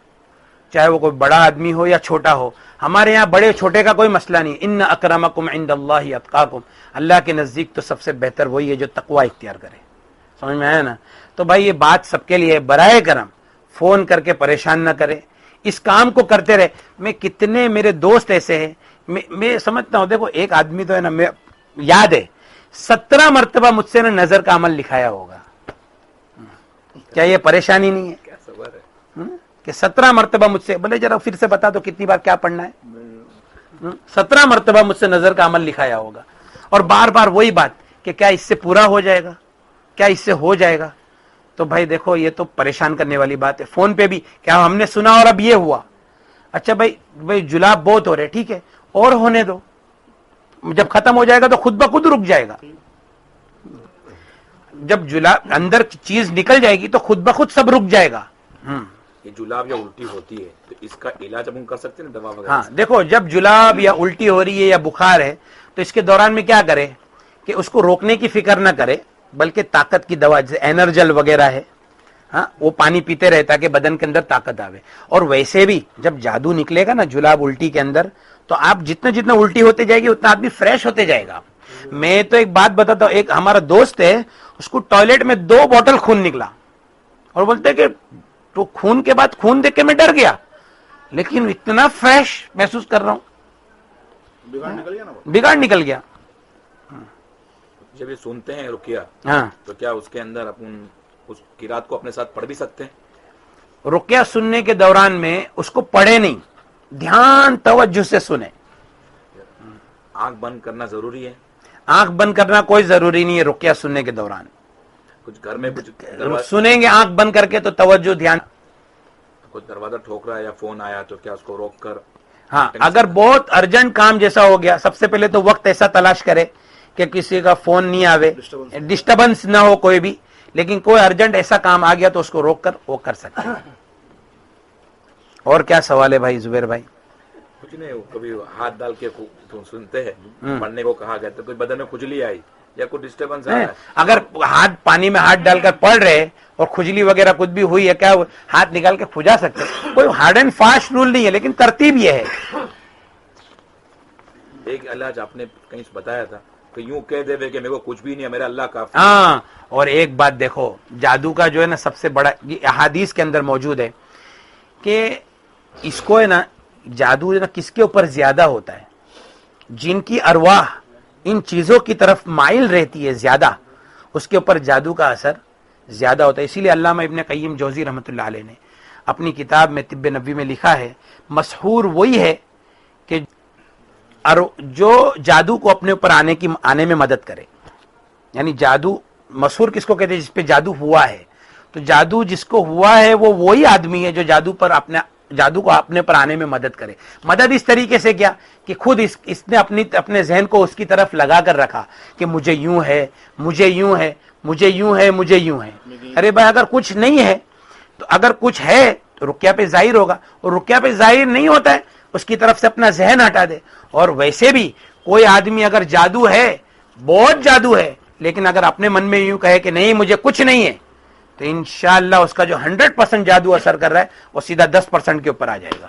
چاہے وہ کوئی بڑا آدمی ہو یا چھوٹا ہو. ہمارے یہاں بڑے چھوٹے کا کوئی مسئلہ نہیں. ان اکرمکم عند اللہ اتقاکم, اللہ کے نزدیک تو سب سے بہتر وہی ہے جو تقوی اختیار کرے. سمجھ میں آیا نا. تو بھائی یہ بات سب کے لیے, برائے کرم فون کر کے پریشان نہ کرے, اس کام کو کرتے رہے. میں کتنے میرے دوست ایسے ہیں, میں سمجھتا ہوں, دیکھو ایک آدمی تو ہے نا, میں یاد ہے 17 مرتبہ مجھ سے نا نظر کا عمل لکھایا ہوگا. کیا یہ پریشانی نہیں ہے کیا صبر ہے کہ 17 مرتبہ مجھ سے, بولے ذرا پھر سے بتا دو کتنی بار کیا پڑھنا ہے. 17 مرتبہ مجھ سے نظر کا عمل لکھایا ہوگا, اور بار بار وہی بات کہ کیا اس سے پورا ہو جائے گا, کیا اس سے ہو جائے گا. تو بھائی دیکھو یہ تو پریشان کرنے والی بات ہے. فون پہ بھی کیا ہم نے سنا اور اب یہ ہوا, اچھا بھائی جلاب بہت ہو رہے, ٹھیک ہے اور ہونے دو, جب ختم ہو جائے گا تو خود بخود رک جائے گا. جب جلاب اندر چیز نکل جائے گی تو خود بخود سب رک جائے گا. یہ جلاب یا الٹی ہوتی ہے تو اس کا علاج اب ہم کر سکتے ہیں نا, دوا وغیرہ. ہاں دیکھو, جب جلاب یا الٹی ہو رہی ہے یا بخار ہے تو اس کے دوران میں کیا کرے کہ اس کو روکنے کی فکر نہ کرے, بلکہ طاقت کی دوا جیسے اینرجل وغیرہ ہے, ہاں وہ پانی پیتے رہے تاکہ بدن کے اندر طاقت آوے. اور ویسے بھی جب جادو نکلے گا نا جلاب الٹی کے اندر, تو آپ جتنا الٹی ہوتے جائے گی اتنا آدمی فریش ہوتے جائے گا. میں تو ایک بات بتاتا ہوں, ایک ہمارا دوست ہے, اس کو ٹوائلٹ میں 2 بوتل خون نکلا, اور بولتے کہ تو خون کے بعد خون دیکھ کے میں ڈر گیا, لیکن اتنا فریش محسوس کر رہا ہوں. بگاڑ نکل گیا نا وہ. بگاڑ نکل گیا. جب یہ سنتے ہیں رقیہ ہاں, تو کیا اس کے اندر اپن اس قرات کو اپنے ساتھ پڑھ بھی سکتے ہیں؟ رقیہ سننے کے دوران میں اس کو پڑھے نہیں, دھیان توجہ سے سنے. آنکھ بند کرنا ضروری ہے؟ آنکھ بند کرنا کوئی ضروری نہیں ہے رقیہ سننے کے دوران. کچھ گھر میں کچھ سنیں گے آنکھ بند کر کے تو توجہ دھیان. کچھ دروازہ ٹھوک رہا ہے یا فون آیا تو کیا اس کو روک کر, ہاں اگر بہت ارجنٹ کام جیسا ہو گیا, سب سے پہلے تو وقت ایسا تلاش کرے کہ کسی کا فون نہیں آوے, ڈسٹربنس نہ ہو کوئی بھی, لیکن کوئی ارجنٹ ایسا کام آ گیا تو اس کو روک کر وہ کر سکتے ہیں. اور کیا سوال ہے بھائی زبیر بھائی؟ کچھ نہیں, کبھی ہاتھ ڈال کے سنتے ہیں پڑھنے کو کہا گیا تو کوئی بدن میں کھجلی آئی یا کوئی ڈسٹربنس آیا, اگر ہاتھ پانی میں ہاتھ ڈال کر پڑھ رہے اور کھجلی وغیرہ کچھ بھی ہوئی ہے, کیا ہاتھ نکال کے کھجا سکتے, کوئی ہارڈ اینڈ فاسٹ رول نہیں ہے, لیکن ترتیب یہ ہے. ایک علاج آپ نے کہیں بتایا تھا کہ یوں کہہ دے کہ میرے کو کچھ بھی نہیں ہے, میرا اللہ کافی. ہاں, اور ایک بات دیکھو, جادو کا جو ہے نا سب سے بڑا, یہ احادیث کے اندر موجود ہے کہ اس کو ہے نا جادو ہے نا کس کے اوپر زیادہ ہوتا ہے, جن کی ارواح ان چیزوں کی طرف مائل رہتی ہے زیادہ, اس کے اوپر جادو کا اثر زیادہ ہوتا ہے. اسی لیے علامہ ابن قیم جوزی رحمۃ اللہ علیہ نے اپنی کتاب میں طب نبوی میں لکھا ہے, مسحور وہی ہے کہ جو جادو کو اپنے اوپر آنے میں مدد کرے. یعنی جادو مسحور کس کو کہتے ہیں؟ جس پہ جادو ہوا ہے. تو جادو جس کو ہوا ہے وہ وہی آدمی ہے جو جادو کو اپنے پر آنے میں مدد کرے. مدد اس طریقے سے کیا کہ خود اس نے اپنے ذہن کو اس کی طرف لگا کر رکھا کہ مجھے یوں ہے, مجھے یوں ہے, مجھے یوں ہے, مجھے یوں ہے. ارے بھائی اگر کچھ نہیں ہے تو, اگر کچھ ہے تو رقیہ پہ ظاہر ہوگا, اور رقیہ پہ ظاہر نہیں ہوتا ہے اس کی طرف سے اپنا ذہن ہٹا دے. اور ویسے بھی کوئی آدمی اگر جادو ہے، بہت جادو ہے، لیکن اگر اپنے من میں یوں کہے کہ نہیں مجھے کچھ نہیں ہے، تو انشاءاللہ اس کا جو 100% جادو اثر کر رہا ہے وہ سیدھا 10% کے اوپر آ جائے گا،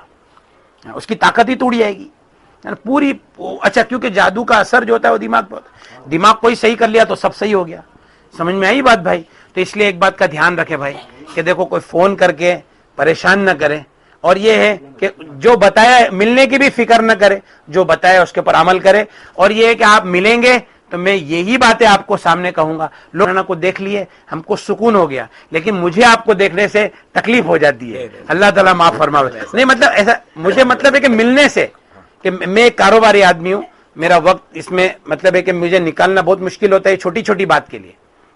اس کی طاقت ہی ٹوٹ جائے گی پوری. اچھا، کیونکہ جادو کا اثر جو ہوتا ہے وہ دماغ پہ ہوتا ہے. دماغ کوئی صحیح کر لیا تو سب صحیح ہو گیا. سمجھ میں آئی بات بھائی؟ تو اس لیے ایک بات کا دھیان رکھے بھائی کہ دیکھو کوئی فون کر کے پریشان نہ کرے، اور یہ ہے کہ جو بتایا ملنے کی بھی فکر نہ کرے، جو بتایا اس کے اوپر عمل کرے. اور یہ ہے کہ آپ ملیں گے تو میں یہی باتیں آپ کو سامنے کہوں گا. لوگوں کو دیکھ لیے ہم کو سکون ہو گیا، لیکن مجھے آپ کو دیکھنے سے تکلیف ہو جاتی ہے. اللہ تعالیٰ معاف فرمائے. نہیں مطلب ایسا مجھے مطلب ہے کہ ملنے سے، کہ میں ایک کاروباری آدمی ہوں، میرا وقت اس میں مطلب ہے کہ مجھے نکالنا بہت مشکل ہوتا ہے چھوٹی چھوٹی بات کے لیے.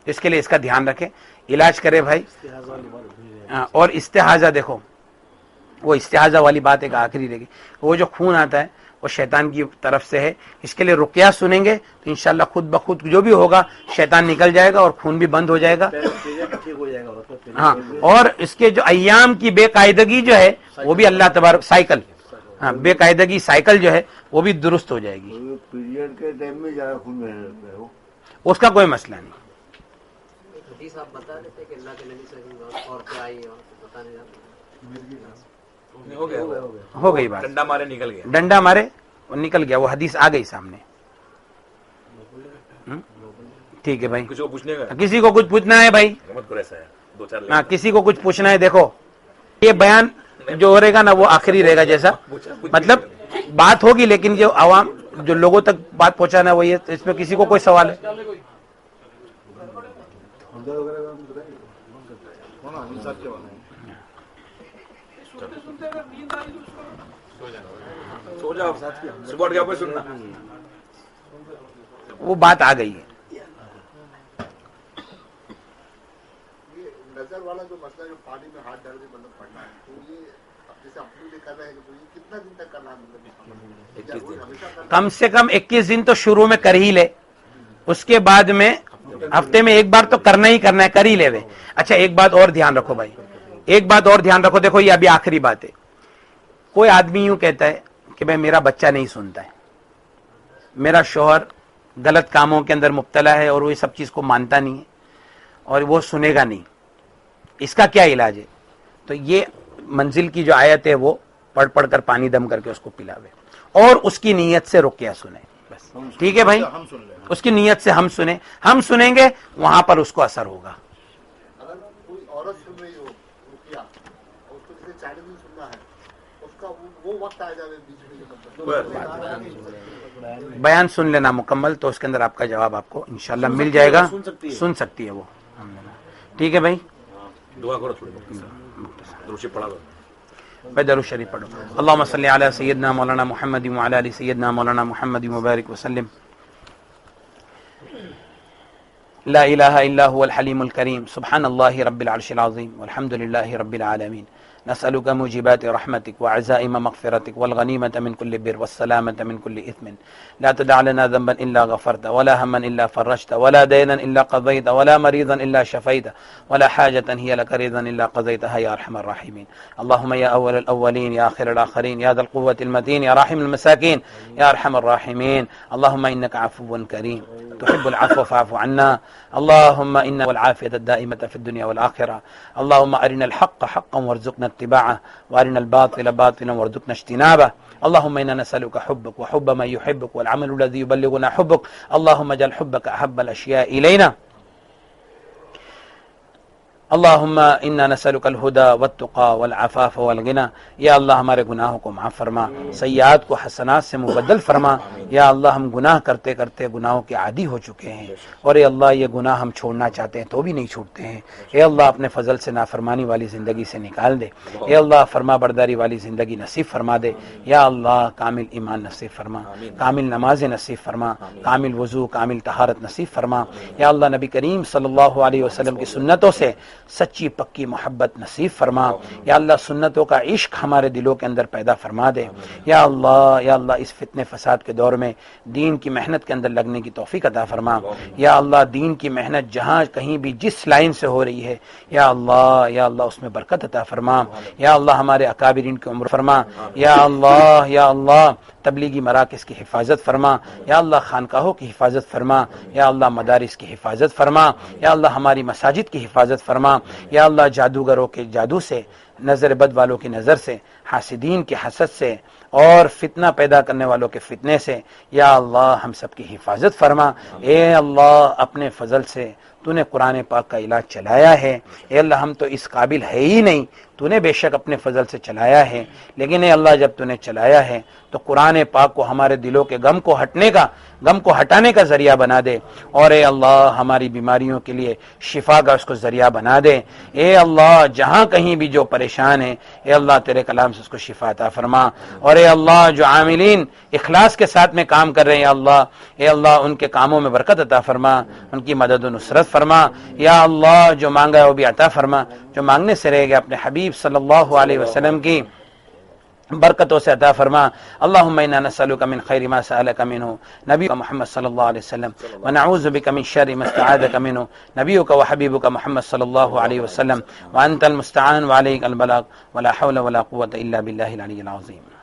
اس کے لیے اس کا دھیان رکھیں، علاج کرے بھائی. اور استحاضہ دیکھو، وہ استحاضہ والی بات ایک آخری رہے گی. وہ جو خون آتا ہے وہ شیطان کی طرف سے ہے. اس کے لیے رقیہ سنیں گے تو انشاءاللہ خود بخود جو بھی ہوگا شیطان نکل جائے گا اور خون بھی بند ہو جائے گا. ٹھیک ہو جائے گا. ہاں، اور اس کے جو ایام کی بے قاعدگی جو ہے وہ بھی اللہ تبارک سائیکل، ہاں بے قاعدگی سائیکل جو ہے وہ بھی درست ہو جائے گی. پیریڈ کے ٹائم میں زیادہ خون بہنے لگتا ہے، اس کا کوئی مسئلہ نہیں. حدیث آپ بتا دیتے کہ اللہ کے نبی صلی اللہ علیہ وسلم اور کیا آئی اور بتانے جاتے. ہو گیا ہو گئی بات. ڈنڈا مارے نکل گیا. ڈنڈا مارے اور نکل گیا، وہ حدیث آ گئی سامنے. ٹھیک ہے بھائی، کسی کو پوچھنے کا کسی کو کچھ پوچھنا ہے بھائی؟ مت کرو ایسا ہے. 2-4 ہاں کسی کو کچھ پوچھنا ہے. دیکھو یہ بیان جو ہو رہے گا نا وہ آخری رہے گا، جیسا مطلب بات ہوگی لیکن جو عوام جو لوگوں تک بات پہنچانا ہے وہ یہ. اس میں کسی کو کوئی سوال ہے؟ سو جاؤ، صبح اٹھ کے آپ کو سننا. وہ بات آ گئی ہے. نظر والا جو مسئلہ جو پانی میں ہاتھ ڈال کے مطلب پڑھنا ہے، تو یہ جیسے اپنے لیے کر رہے ہیں تو یہ کتنا دن تک کرنا ہے؟ کم سے کم 21 دن تو شروع میں کر ہی لے، اس کے بعد میں ہفتے میں ایک بار تو کرنا ہی کرنا ہے، کر ہی لے وے. اچھا ایک بات اور دھیان رکھو بھائی، ایک بات اور دھیان رکھو. دیکھو یہ ابھی آخری بات ہے. کوئی آدمی یوں کہتا ہے کہ بھائی میرا بچہ نہیں سنتا ہے، میرا شوہر غلط کاموں کے اندر مبتلا ہے اور وہ سب چیز کو مانتا نہیں ہے اور وہ سنے گا نہیں، اس کا کیا علاج ہے؟ تو یہ منزل کی جو آیت ہے وہ پڑھ پڑھ کر پانی دم کر کے اس کو پلاوے اور اس کی نیت سے رقیہ سنیں. بس ٹھیک ہے بھائی، اس کی نیت سے ہم سنیں، ہم سنیں گے وہاں پر اس کو اثر ہوگا. اگر کوئی عورت سن رہی ہو رقیہ اور اس کو جسے چالیس دن سننا ہے، اس کا وہ وقت آ جائے بیچ میں بیان سن لینا مکمل تو اس کے اندر آپ کا جواب آپ کو انشاءاللہ مل جائے گا. سن سکتی ہے وہ. ٹھیک ہے بھائی، دعا کرو تھوڑی درود پڑھا دو. بھائی درود شریف پڑھو. اللہم صلی علی سیدنا مولانا محمد وعلی آل سیدنا مولانا محمد مبارک وسلم. لا الہ الا هو الحلیم الکریم سبحان اللہ رب العرش العظیم والحمد للہ رب العالمین. نسألك موجبات رحمتك وعزائم مغفرتك والغنيمة من كل بر والسلامة من كل إثم. لا تدع لنا ذنبا إلا غفرت ولا هما إلا فرجت ولا دينا إلا قضيت ولا مريضا إلا شفيت ولا حاجة هي لك رضا إلا قضيتها يا أرحم الراحمين. اللهم يا أول الأولين يا آخر الآخرين يا ذا القوة المتين يا راحم المساكين يا أرحم الراحمين. اللهم إنك عفو كريم تحب العفو فاعف عنا. اللهم إنا والعافية الدائمة في الدنيا والآخرة. اللهم أرنا الحق حقا وارزقنا اتباعه وارنا الباطل باطلا وارزقنا اجتنابه. اللهم إنا نسألك حبك وحب من يحبك والعمل الذي يبلغنا حبك. اللهم اجعل حبك أحب الأشياء إلينا. اللهم انا نسألك الهدى والتقى والعفاف والغنى. یا اللہ ہمارے گناہوں کو معاف فرما، سیئات کو حسنات سے مبدل فرما. یا اللہ ہم گناہ کرتے کرتے گناہوں کے عادی ہو چکے ہیں اور اے اللہ یہ گناہ ہم چھوڑنا چاہتے ہیں تو بھی نہیں چھوڑتے ہیں. اے اللہ اپنے فضل سے نافرمانی والی زندگی سے نکال دے. اے اللہ فرما برداری والی زندگی نصیب فرما دے. یا اللہ کامل ایمان نصیب فرما، کامل نماز نصیب فرما، کامل وضو، کامل طہارت نصیب فرما. یا اللہ نبی کریم صلی اللہ علیہ وسلم کی سنتوں سے سچی پکی محبت نصیب فرما. یا اللہ سنتوں کا عشق ہمارے دلوں کے اندر پیدا فرما دے. یا اللہ اس فتنے فساد کے دور میں دین کی محنت کے اندر لگنے کی توفیق عطا فرما. یا اللہ دین کی محنت جہاں کہیں بھی جس لائن سے ہو رہی ہے یا اللہ اس میں برکت عطا فرما. یا اللہ ہمارے اکابرین کی عمر فرما. یا اللہ تبلیغی مراکز کی حفاظت فرما، یا اللہ خانقاہوں کی حفاظت فرما، یا اللہ مدارس کی حفاظت فرما، یا اللہ ہماری مساجد کی حفاظت فرما، یا اللہ جادوگروں کے جادو سے، نظر بد والوں کی نظر سے، حاسدین کے حسد سے، اور فتنہ پیدا کرنے والوں کے فتنے سے یا اللہ ہم سب کی حفاظت فرما۔ اے اللہ اپنے فضل سے تو نے قرآن پاک کا علاج چلایا ہے، اے اللہ ہم تو اس قابل ہے ہی نہیں، تو نے بے شک اپنے فضل سے چلایا ہے، لیکن اے اللہ جب تو نے چلایا ہے تو قرآن پاک کو ہمارے دلوں کے غم کو ہٹانے کا ذریعہ بنا دے، اور اے اللہ ہماری بیماریوں کے لیے شفا کا اس کو ذریعہ بنا دے۔ اے اللہ جہاں کہیں بھی جو پریشان ہے اے اللہ تیرے کلام سے اس کو شفا عطا فرما، اور اے اللہ جو عاملین اخلاص کے ساتھ میں کام کر رہے ہیں اے اللہ ان کے کاموں میں برکت عطا فرما، ان کی مدد و نصرت فرما، یا اللہ جو مانگا ہے وہ بھی عطا فرما، جو مانگنے سے رہ گیا اپنے حبیب صلی اللہ علیہ وسلم کی برکتوں سے عطا فرما۔ اللہم انا نسألک من خیر ما سألک منہ نبی محمد صلی اللہ علیہ وسلم ونعوذ بک من شر ما استعاذک منہ نبیک وحبیبک محمد صلی اللہ علیہ وسلم وانت المستعان وعلیک البلاغ ولا حول ولا قوة الا باللہ العلی العظیم۔